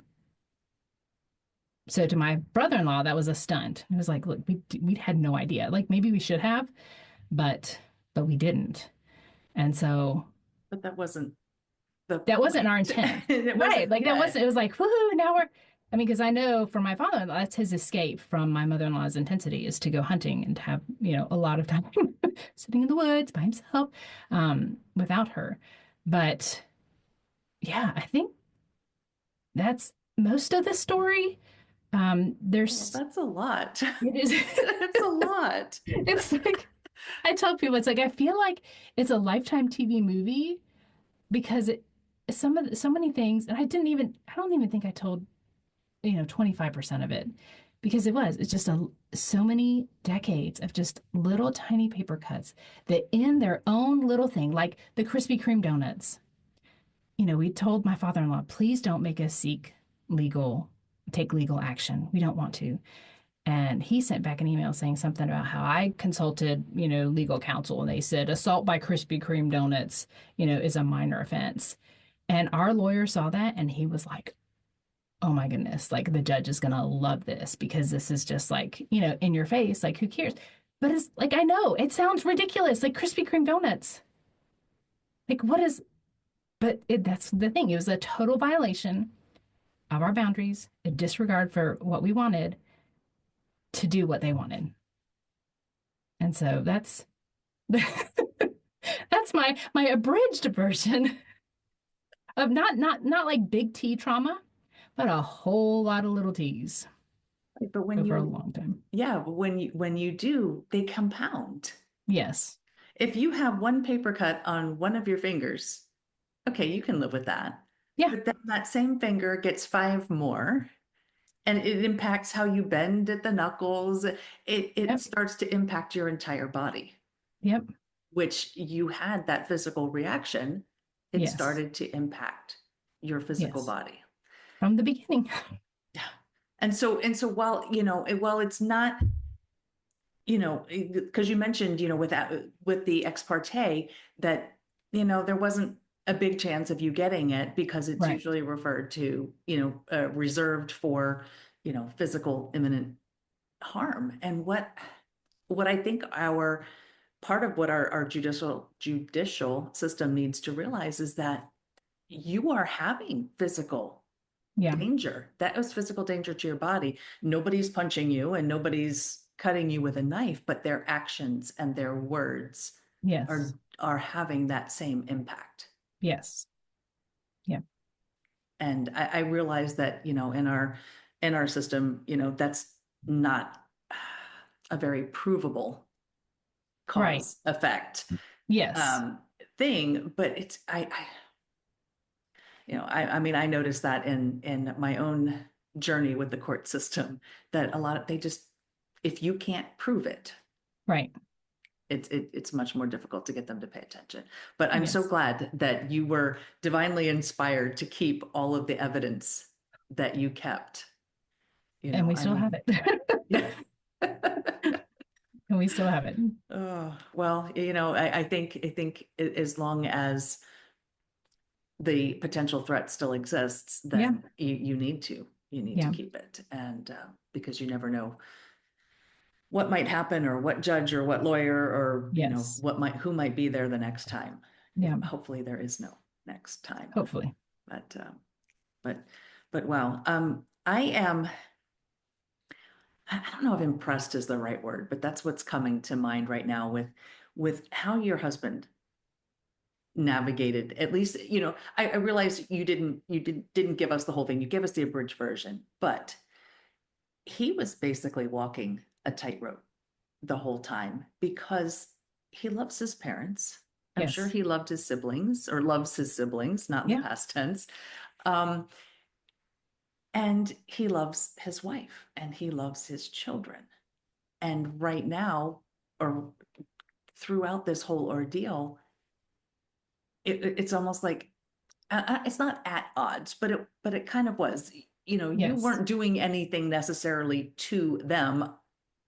So to my brother-in-law, that was a stunt. It was like, look, we had no idea. Like maybe we should have, but we didn't. And so but that wasn't the that wasn't our point. intent. It Right. wasn't, Like that yeah. wasn't, it was like, woohoo, now we're, I mean, because I know for my father-in-law, that's his escape from my mother-in-law's intensity is to go hunting and have, a lot of time sitting in the woods by himself, without her. But yeah, I think that's most of the story. Well, There's, that's a lot. it is, It's a lot. it's like, I tell people, it's like, I feel like it's a Lifetime TV movie because so many things, and I don't even think I told 25% of it because it's just so many decades of just little tiny paper cuts that in their own little thing, like the Krispy Kreme donuts. We told my father-in-law, please don't make us take legal action. We don't want to. And he sent back an email saying something about how I consulted, legal counsel, and they said assault by Krispy Kreme donuts, is a minor offense. And our lawyer saw that and he was like, oh my goodness, like the judge is gonna love this because this is just like, in your face, like who cares? But it's like I know it sounds ridiculous, like Krispy Kreme donuts. Like what is that's the thing. It was a total violation of our boundaries, a disregard for what we wanted to do what they wanted. And so that's that's my abridged version of not like big T trauma, but a whole lot of little T's But when over a you, long time. yeah, but when you do, they compound. Yes. If you have one paper cut on one of your fingers, okay, you can live with that. Yeah. But then that same finger gets five more, and it impacts how you bend at the knuckles. It Yep. starts to impact your entire body, Yep. which you had that physical reaction. It Yes. started to impact your physical Yes. body. From the beginning. Yeah. And so while, while it's not, because you mentioned, with the ex parte that, there wasn't a big chance of you getting it because it's Right. usually referred to, reserved for, physical imminent harm. And what I think our part of what our judicial system needs to realize is that you are having physical Yeah. danger. That was physical danger to your body. Nobody's punching you and nobody's cutting you with a knife, but their actions and their words Yes. are having that same impact. Yes. Yeah. And I realize that, in our system, that's not a very provable Right. cause effect Yes. um, thing, but it's I mean, I noticed that in my own journey with the court system that a lot of they just if you can't prove it, Right. it's much more difficult to get them to pay attention. But I'm so Yes. glad that you were divinely inspired to keep all of the evidence that you kept. And we I still have mean, it. yeah. And we still have it. Oh, well, I think as long as the potential threat still exists, Yeah. then you need to Yeah. keep it, and because you never know what might happen, or what judge, or what lawyer, or Yes. who might be there the next time. Yeah. Hopefully, there is no next time. Hopefully. But but but wow, I am. I don't know if impressed is the right word, but that's what's coming to mind right now with how your husband navigated. At least, I realize you didn't give us the whole thing. You gave us the abridged version, but he was basically walking a tightrope the whole time because he loves his parents. I'm sure Yes. he loved his siblings or loves his siblings, not in the Yeah. past tense. Um, and he loves his wife and he loves his children. And right now, or throughout this whole ordeal, it's almost like it's not at odds, but it kind of was. You know, you Yes. weren't doing anything necessarily to them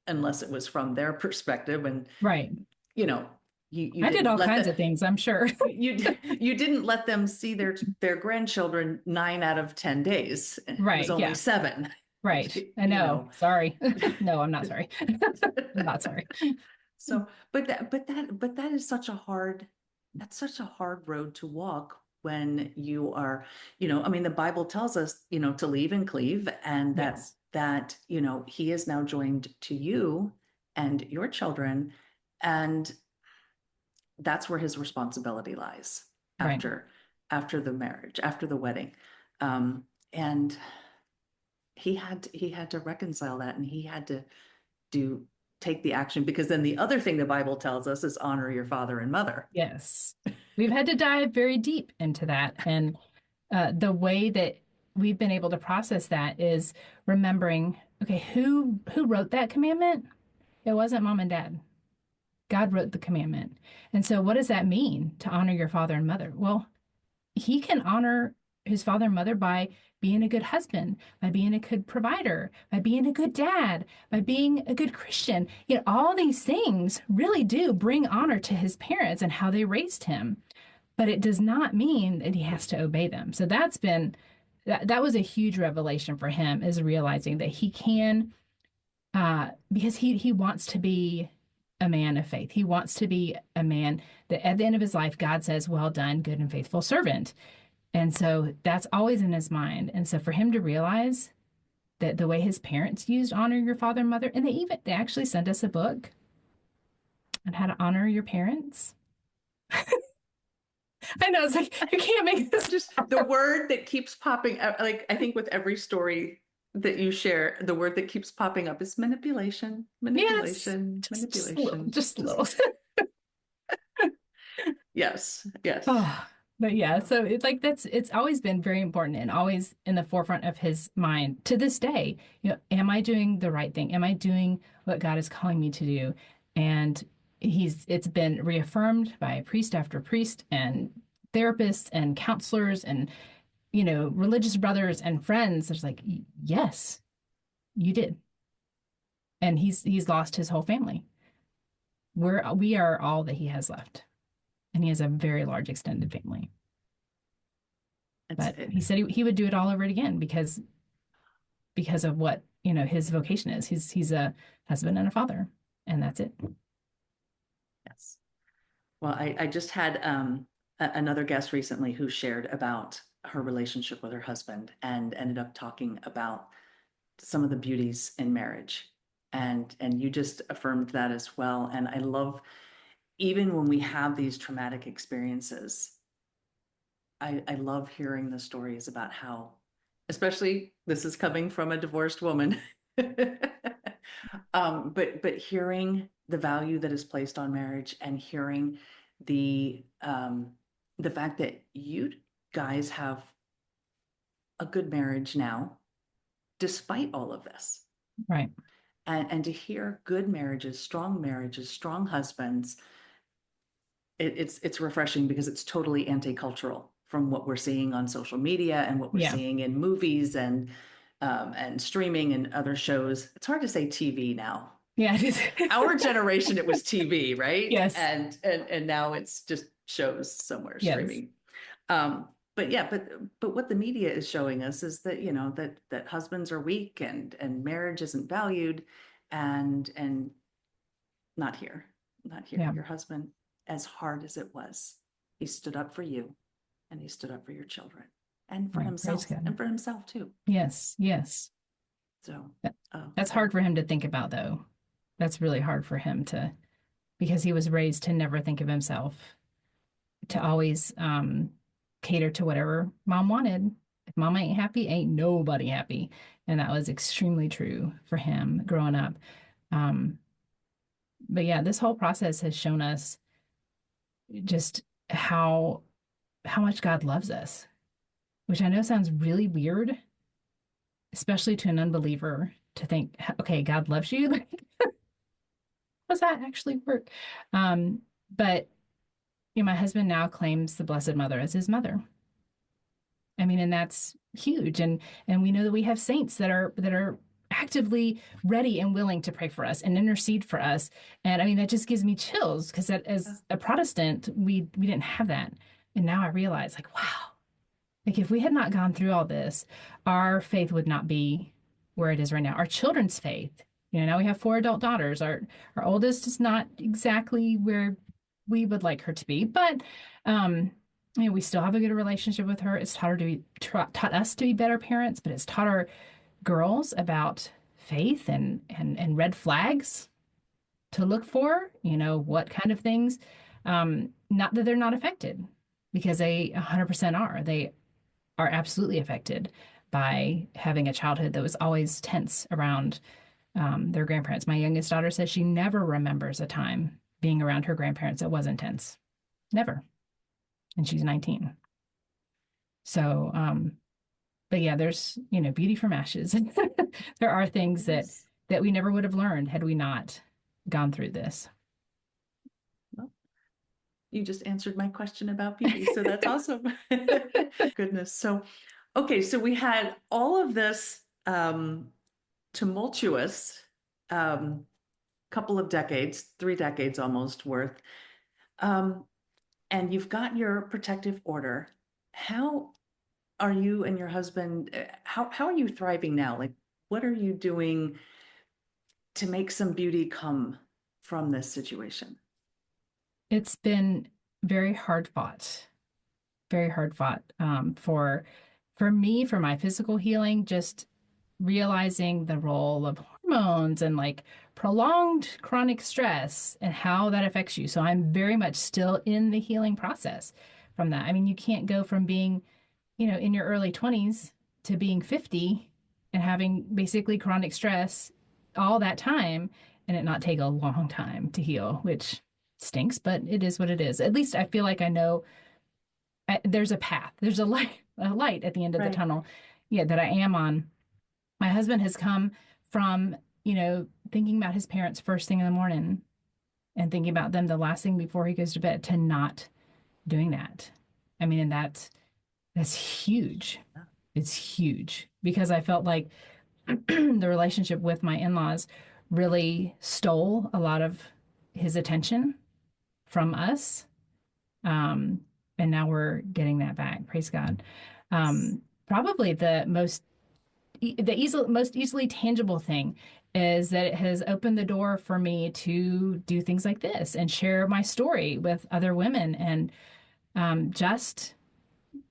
unless it was from their perspective, and Right. you know, you I did didn't all let kinds that of things, I'm sure. you didn't let them see their grandchildren 9 out of 10 days. It was Right. only Yeah. seven, Right. I you know. know. Sorry. No, I'm not sorry. I'm not sorry. So, but that is such a hard, that's such a hard road to walk when you are, I mean, the Bible tells us, to leave and cleave, and Yes. he is now joined to you and your children, and that's where his responsibility lies Right. after the marriage, after the wedding. And he had to reconcile that, and he had to do take the action, because then the other thing the Bible tells us is honor your father and mother. Yes. We've had to dive very deep into that. And the way that we've been able to process that is remembering, okay, who wrote that commandment? It wasn't mom and dad. God wrote the commandment. And so what does that mean to honor your father and mother? Well, he can honor his father and mother by being a good husband, by being a good provider, by being a good dad, by being a good Christian. All these things really do bring honor to his parents and how they raised him. But it does not mean that he has to obey them. So that was a huge revelation for him, is realizing that he can, because he wants to be a man of faith. He wants to be a man that at the end of his life, God says, "Well done, good and faithful servant." And so that's always in his mind. And so for him to realize that the way his parents used honor your father and mother, and they actually sent us a book on how to honor your parents. I know, it's like you can't make this Just the word that keeps popping up, like I think with every story that you share, the word that keeps popping up is manipulation, yes, manipulation, just a little, manipulation. just a Just little. yes, yes. Oh, but yeah, so it's like it's always been very important and always in the forefront of his mind to this day. Am I doing the right thing? Am I doing what God is calling me to do? And it's been reaffirmed by priest after priest and therapists and counselors and religious brothers and friends. There's like, yes, you did. And he's lost his whole family. We are all that he has left. And he has a very large extended family. It's But he said he would do it all over again because of what his vocation is. He's a husband and a father, and that's it. yes. Well, I just had another guest recently who shared about her relationship with her husband and ended up talking about some of the beauties in marriage. And you just affirmed that as well. And I love, even when we have these traumatic experiences, I love hearing the stories about how, especially this is coming from a divorced woman, but hearing the value that is placed on marriage and hearing the fact that you guys have a good marriage now, despite all of this. Right. And to hear good marriages, strong husbands, it's refreshing because it's totally anti-cultural from what we're seeing on social media and what we're Yeah. seeing in movies and streaming and other shows. It's hard to say TV now. Yeah. It Our is. generation, it was TV, right? Yes. And now it's just shows somewhere Yes. streaming. But yeah, but what the media is showing us is that that husbands are weak and marriage isn't valued, and not here, not here. Yeah. Your husband, as hard as it was, he stood up for you, and he stood up for your children, Right. Praise and God. for himself too. Yes. Yes. So, That- oh, That's hard for him to think about, though. That's really hard for him to, because he was raised to never think of himself, to always cater to whatever mom wanted. If mama ain't happy, ain't nobody happy. And that was extremely true for him growing up. Um, but yeah, this whole process has shown us just how much God loves us, which I know sounds really weird, especially to an unbeliever to think, okay, God loves you. Like, does that actually work? But my husband now claims the Blessed Mother as his mother. I mean, and that's huge. And we know that we have saints that are actively ready and willing to pray for us and intercede for us. And I mean, that just gives me chills because as a Protestant, we didn't have that. And now I realize, like, wow, like if we had not gone through all this, our faith would not be where it is right now. Our children's faith, now we have four adult daughters. Our oldest is not exactly where we would like her to be, but um, we still have a good relationship with her. It's taught us to be better parents, but it's taught our girls about faith and red flags to look for. What kind of things. Not that they're not affected, because they 100% are. They are absolutely affected by having a childhood that was always tense around their grandparents. My youngest daughter says she never remembers a time being around her grandparents that wasn't tense. Never. And she's 19. So, but yeah, there's, beauty from ashes. There are things Yes. that we never would have learned had we not gone through this. Well, you just answered my question about beauty, so that's awesome. Goodness. So, okay, so we had all of this tumultuous um, couple of decades, 3 decades almost worth. Um, and you've got your protective order. How are you and your husband, how are you thriving now? Like, what are you doing to make some beauty come from this situation? It's been very hard fought, very hard fought for me, for my physical healing, just realizing the role of hormones and like prolonged chronic stress and how that affects you. So I'm very much still in the healing process from that. I mean, you can't go from being, in your early 20s to being 50 and having basically chronic stress all that time and it not take a long time to heal, which stinks, but it is what it is. At least I feel like I know there's a path, there's a light at the end of the Right. tunnel, yeah, that I am on. My husband has come from, thinking about his parents first thing in the morning and thinking about them the last thing before he goes to bed to not doing that. I mean, and that's huge. It's huge because I felt like the relationship with my in-laws really stole a lot of his attention from us. Um, and now we're getting that back. Praise God. Probably the most easily tangible thing is that it has opened the door for me to do things like this and share my story with other women. And just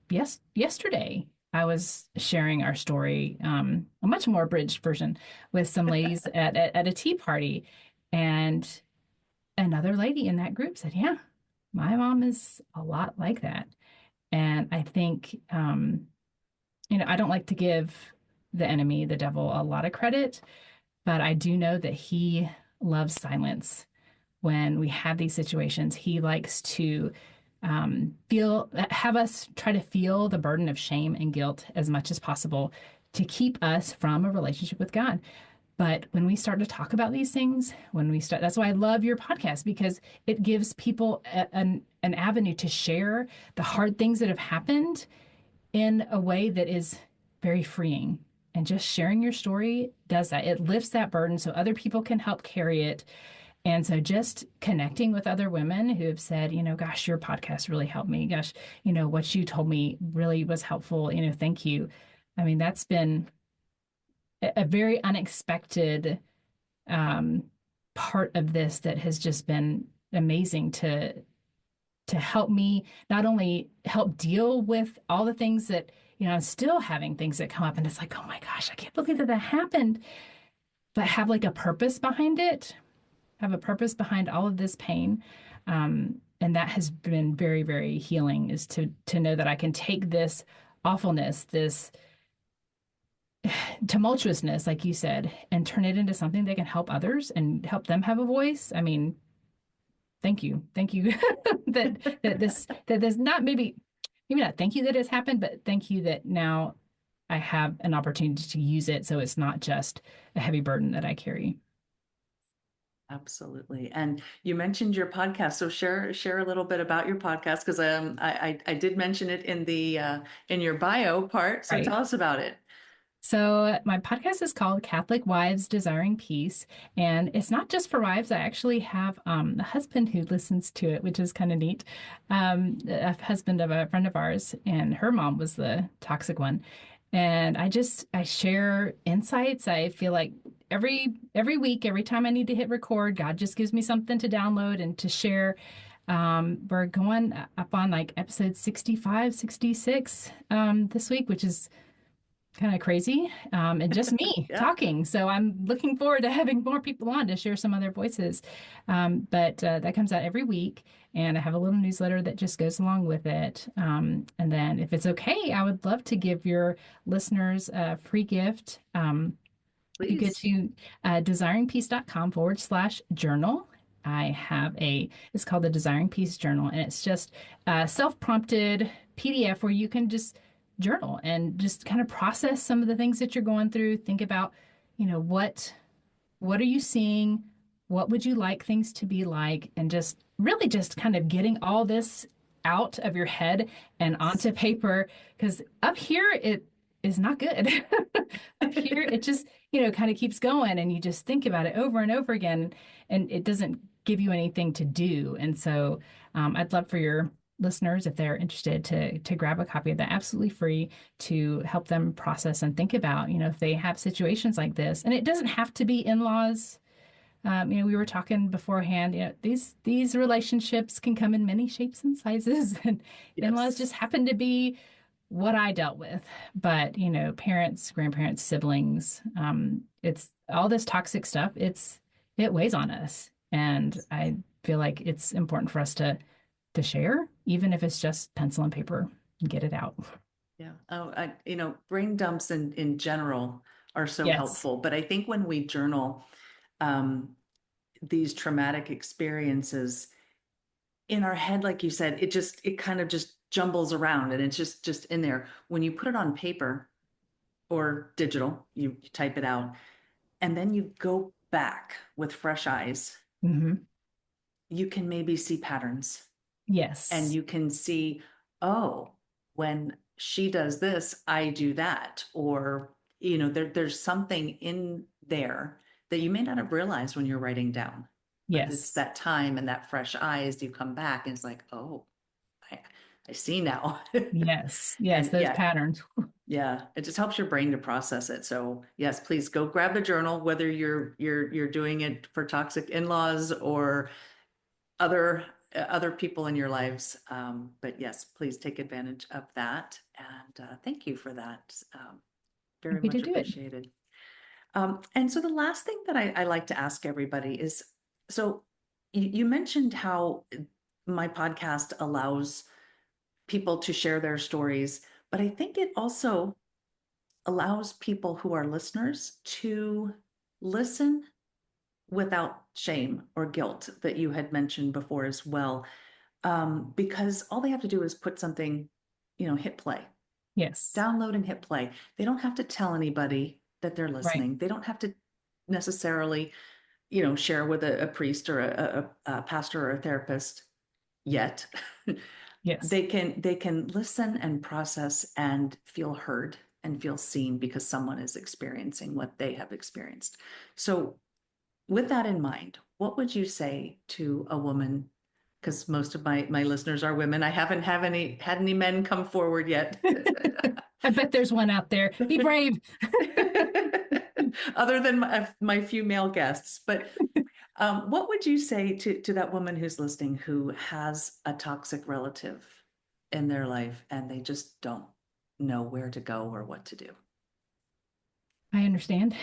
yesterday, I was sharing our story, a much more abridged version, with some ladies at a tea party, and another lady in that group said, "Yeah, my mom is a lot like that." And I think, I don't like to give the enemy, the devil, a lot of credit, but I do know that he loves silence. When we have these situations, he likes to have us try to feel the burden of shame and guilt as much as possible to keep us from a relationship with God. But when we start to talk about these things, that's why I love your podcast, because it gives people an avenue to share the hard things that have happened in a way that is very freeing. And just sharing your story does that. It lifts that burden so other people can help carry it. And so just connecting with other women who have said, gosh, your podcast really helped me. Gosh, what you told me really was helpful. Thank you. I mean, that's been a very unexpected um, part of this that has just been amazing to help me not only help deal with all the things that, I'm still having things that come up and it's like, oh my gosh, I can't believe that happened, but have like a purpose behind it, have a purpose behind all of this pain. And that has been very, very healing, is to know that I can take this awfulness, this tumultuousness, like you said, and turn it into something that can help others and help them have a voice. I mean, thank you that this not maybe not thank you that it's happened, but thank you that now I have an opportunity to use it, so it's not just a heavy burden that I carry. Absolutely. And you mentioned your podcast, so share a little bit about your podcast because I did mention it in your bio part. So Right. tell us about it. So my podcast is called Catholic Wives Desiring Peace, and it's not just for wives. I actually have a husband who listens to it, which is kind of neat. A husband of a friend of ours, and her mom was the toxic one. And I share insights. I feel like every week, every time I need to hit record, God just gives me something to download and to share. We're going up on like episode 65, 66 this week, which is kind of crazy, and just me Yeah, talking. So I'm looking forward to having more people on to share some other voices. But that comes out every week, and I have a little newsletter that just goes along with it. And then, if it's okay, I would love to give your listeners a free gift. If you go please. to desiringpeace.com/journal, I have it's called the Desiring Peace Journal, and it's just a self-prompted PDF where you can just journal and just kind of process some of the things that you're going through. Think about, what are you seeing? What would you like things to be like? And just really just kind of getting all this out of your head and onto paper. Because up here, it is not good. Up here, it just, kind of keeps going and you just think about it over and over again and it doesn't give you anything to do. And so I'd love for your listeners, if they're interested, to grab a copy of that absolutely free to help them process and think about, if they have situations like this. And it doesn't have to be in-laws. We were talking beforehand, these relationships can come in many shapes and sizes, and in-laws Yes. just happen to be what I dealt with. But, parents, grandparents, siblings, it's all this toxic stuff. It weighs on us. And I feel like it's important for us to share, even if it's just pencil and paper and get it out. Yeah. Oh, brain dumps in general are so Yes. helpful. But I think when we journal um, these traumatic experiences in our head, like you said, it kind of just jumbles around and it's just in there. When you put it on paper or digital, you type it out, and then you go back with fresh eyes, Hmm. you can maybe see patterns and Yes. you can see, oh, when she does this, I do that. Or, there's something in there that you may not have realized when you're writing down. But it's Yes. that time and that fresh eyes, you come back and it's like, oh, I, I see now. Yes. Yes. And Those yeah, patterns. yeah, it just helps your brain to process it. So yes, please go grab the journal, whether you're doing it for toxic in-laws or other people in your lives. But yes, please take advantage of that. And thank you for that. Very Happy to much do it. appreciated. And so the last thing that I like to ask everybody is, so you mentioned how my podcast allows people to share their stories, but I think it also allows people who are listeners to listen without shame or guilt that you had mentioned before as well. Because all they have to do is put something, hit play, Yes. download and hit play. They don't have to tell anybody that they're Right. listening. They don't have to necessarily, share with a priest or a pastor or a therapist yet. Yes. They can listen and process and feel heard and feel seen because someone is experiencing what they have experienced. So with that in mind, what would you say to a woman? Because most of my listeners are women. I haven't have any had any men come forward yet. I bet there's one out there. Be brave. Other than my few male guests. But what would you say to that woman who's listening who has a toxic relative in their life and they just don't know where to go or what to do? I understand.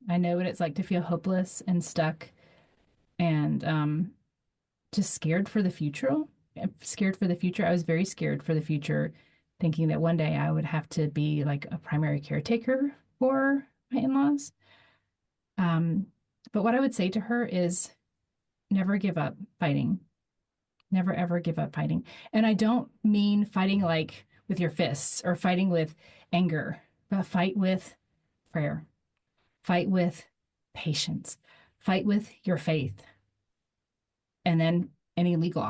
I know what it's like to feel hopeless and stuck and just scared for the future. I'm scared for the future. I was very scared for the future thinking that one day I would have to be like a primary caretaker for my in-laws. Um, but what I would say to her is never give up fighting. Never ever give up fighting. And I don't mean fighting like with your fists or fighting with anger, but fight with prayer, fight with patience, fight with your faith, and then any legal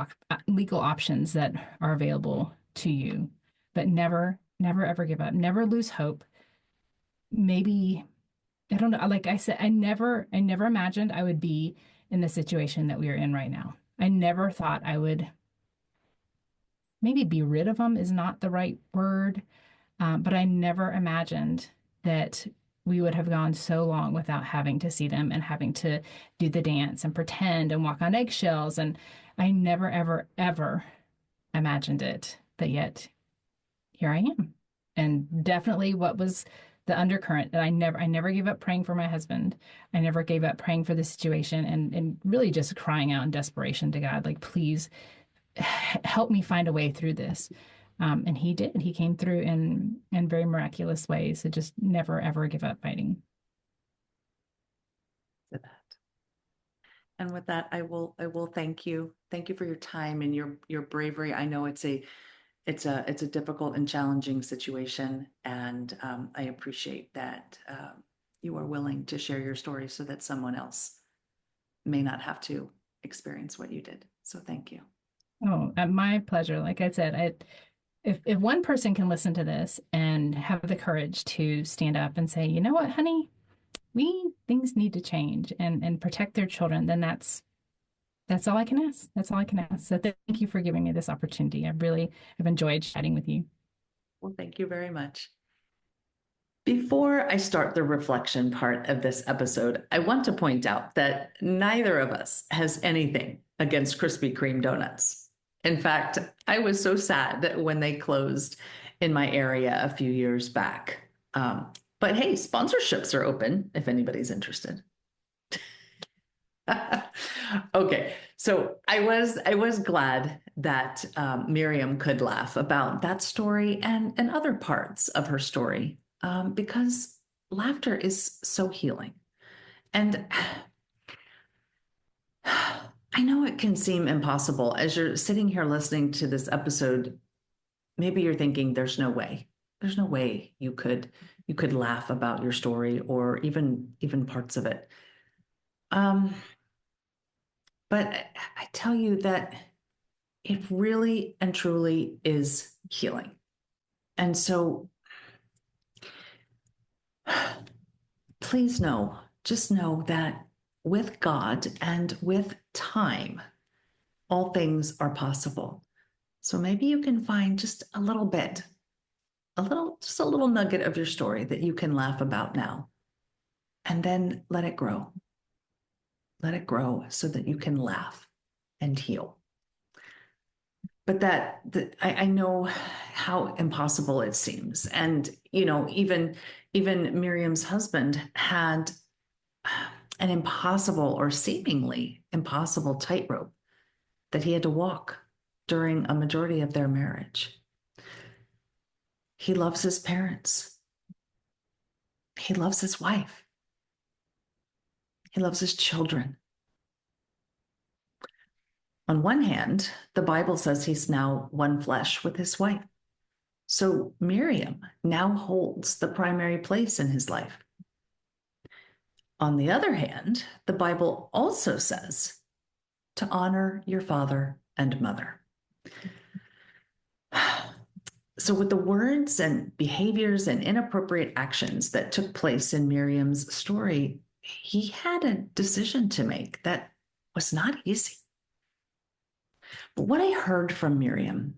options that are available to you. But never ever give up. Never lose hope. Maybe I don't know. Like I said, I never imagined I would be in the situation that we are in right now. I never thought I would maybe be rid of them is not the right word, but I never imagined that we would have gone so long without having to see them and having to do the dance and pretend and walk on eggshells. And I never, ever, ever imagined it. But yet here I am. And definitely what was the undercurrent that I never gave up praying for my husband. I never gave up praying for the situation and really just crying out in desperation to God, like, please help me find a way through this. And he did. He came through in very miraculous ways. So just never ever give up fighting. For that. And with that, I will thank you. Thank you for your time and your bravery. I know it's a difficult and challenging situation, and I appreciate that you are willing to share your story so that someone else may not have to experience what you did. So thank you. Oh, my pleasure. Like I said, if one person can listen to this and have the courage to stand up and say, you know what, honey, we things need to change and protect their children, then that's all I can ask. That's all I can ask. So thank you for giving me this opportunity. I really have enjoyed chatting with you. Well, thank you very much. Before I start the reflection part of this episode, I want to point out that neither of us has anything against Krispy Kreme donuts. In fact, I was so sad when they closed in my area a few years back. But hey, sponsorships are open if anybody's interested. Okay, so I was glad that Miriam could laugh about that story and other parts of her story because laughter is so healing. And I know it can seem impossible as you're sitting here listening to this episode. Maybe you're thinking, "There's no way. There's no way you could laugh about your story or even parts of it." Um, but I tell you that it really and truly is healing. And so please know, just know that with God and with time, all things are possible. So maybe you can find just a little bit, just a little nugget of your story that you can laugh about now. And then let it grow. Let it grow so that you can laugh and heal. But I know how impossible it seems. And, even Miriam's husband had an impossible or seemingly impossible tightrope that he had to walk during a majority of their marriage. He loves his parents. He loves his wife. He loves his children. On one hand, the Bible says he's now one flesh with his wife. So Miriam now holds the primary place in his life. On the other hand, the Bible also says to honor your father and mother. So, with the words and behaviors and inappropriate actions that took place in Miriam's story, he had a decision to make that was not easy. But what I heard from Miriam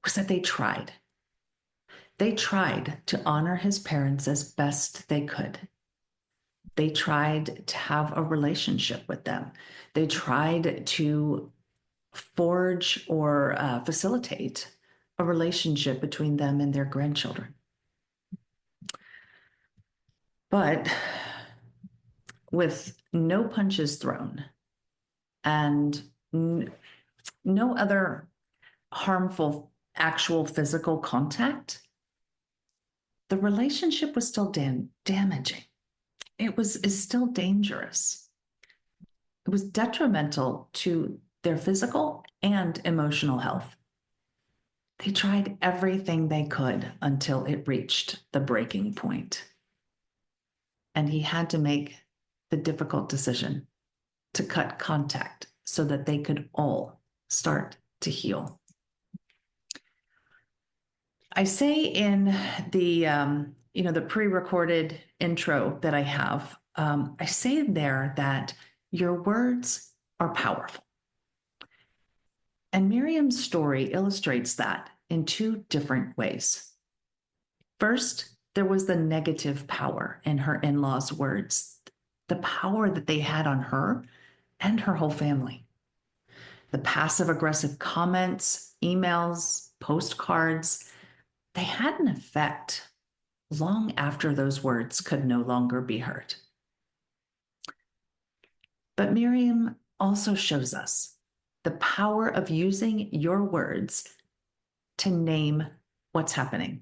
was that they tried. They tried to honor his parents as best they could. They tried to have a relationship with them. They tried to forge or facilitate a relationship between them and their grandchildren. But with no punches thrown and no other harmful actual physical contact, the relationship was still damaging. Is still dangerous. It was detrimental to their physical and emotional health. They tried everything they could until it reached the breaking point. And he had to make the difficult decision to cut contact so that they could all start to heal. I say in the pre-recorded intro that I have, I say there that your words are powerful. And Miriam's story illustrates that in two different ways. First, there was the negative power in her in-laws' words, the power that they had on her and her whole family. The passive-aggressive comments, emails, postcards, they had an effect long after those words could no longer be heard. But Miriam also shows us the power of using your words to name what's happening,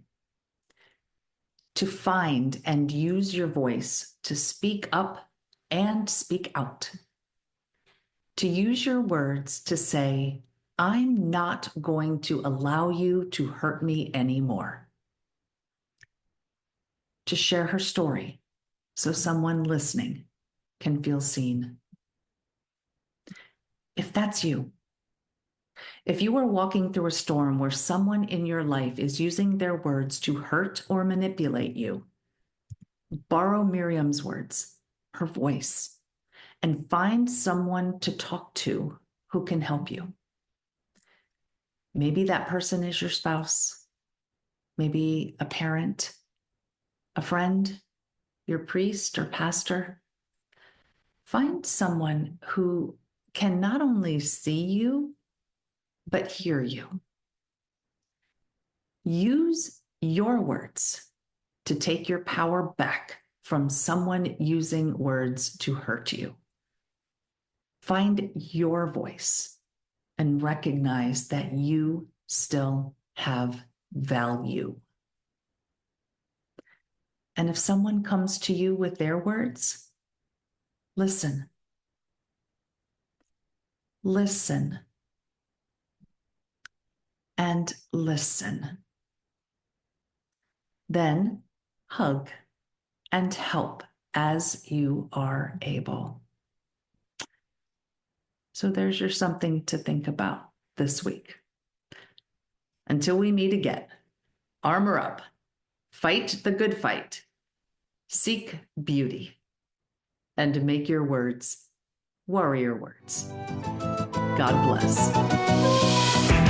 to find and use your voice to speak up and speak out, to use your words to say, I'm not going to allow you to hurt me anymore. To share her story so someone listening can feel seen. If that's you, if you are walking through a storm where someone in your life is using their words to hurt or manipulate you, borrow Miriam's words, her voice, and find someone to talk to who can help you. Maybe that person is your spouse, maybe a parent, a friend, your priest or pastor. Find someone who can not only see you, but hear you. Use your words to take your power back from someone using words to hurt you. Find your voice and recognize that you still have value. And if someone comes to you with their words, listen. Listen. And listen. Then hug and help as you are able. So there's your something to think about this week. Until we meet again, armor up, fight the good fight, seek beauty, and make your words warrior words. God bless.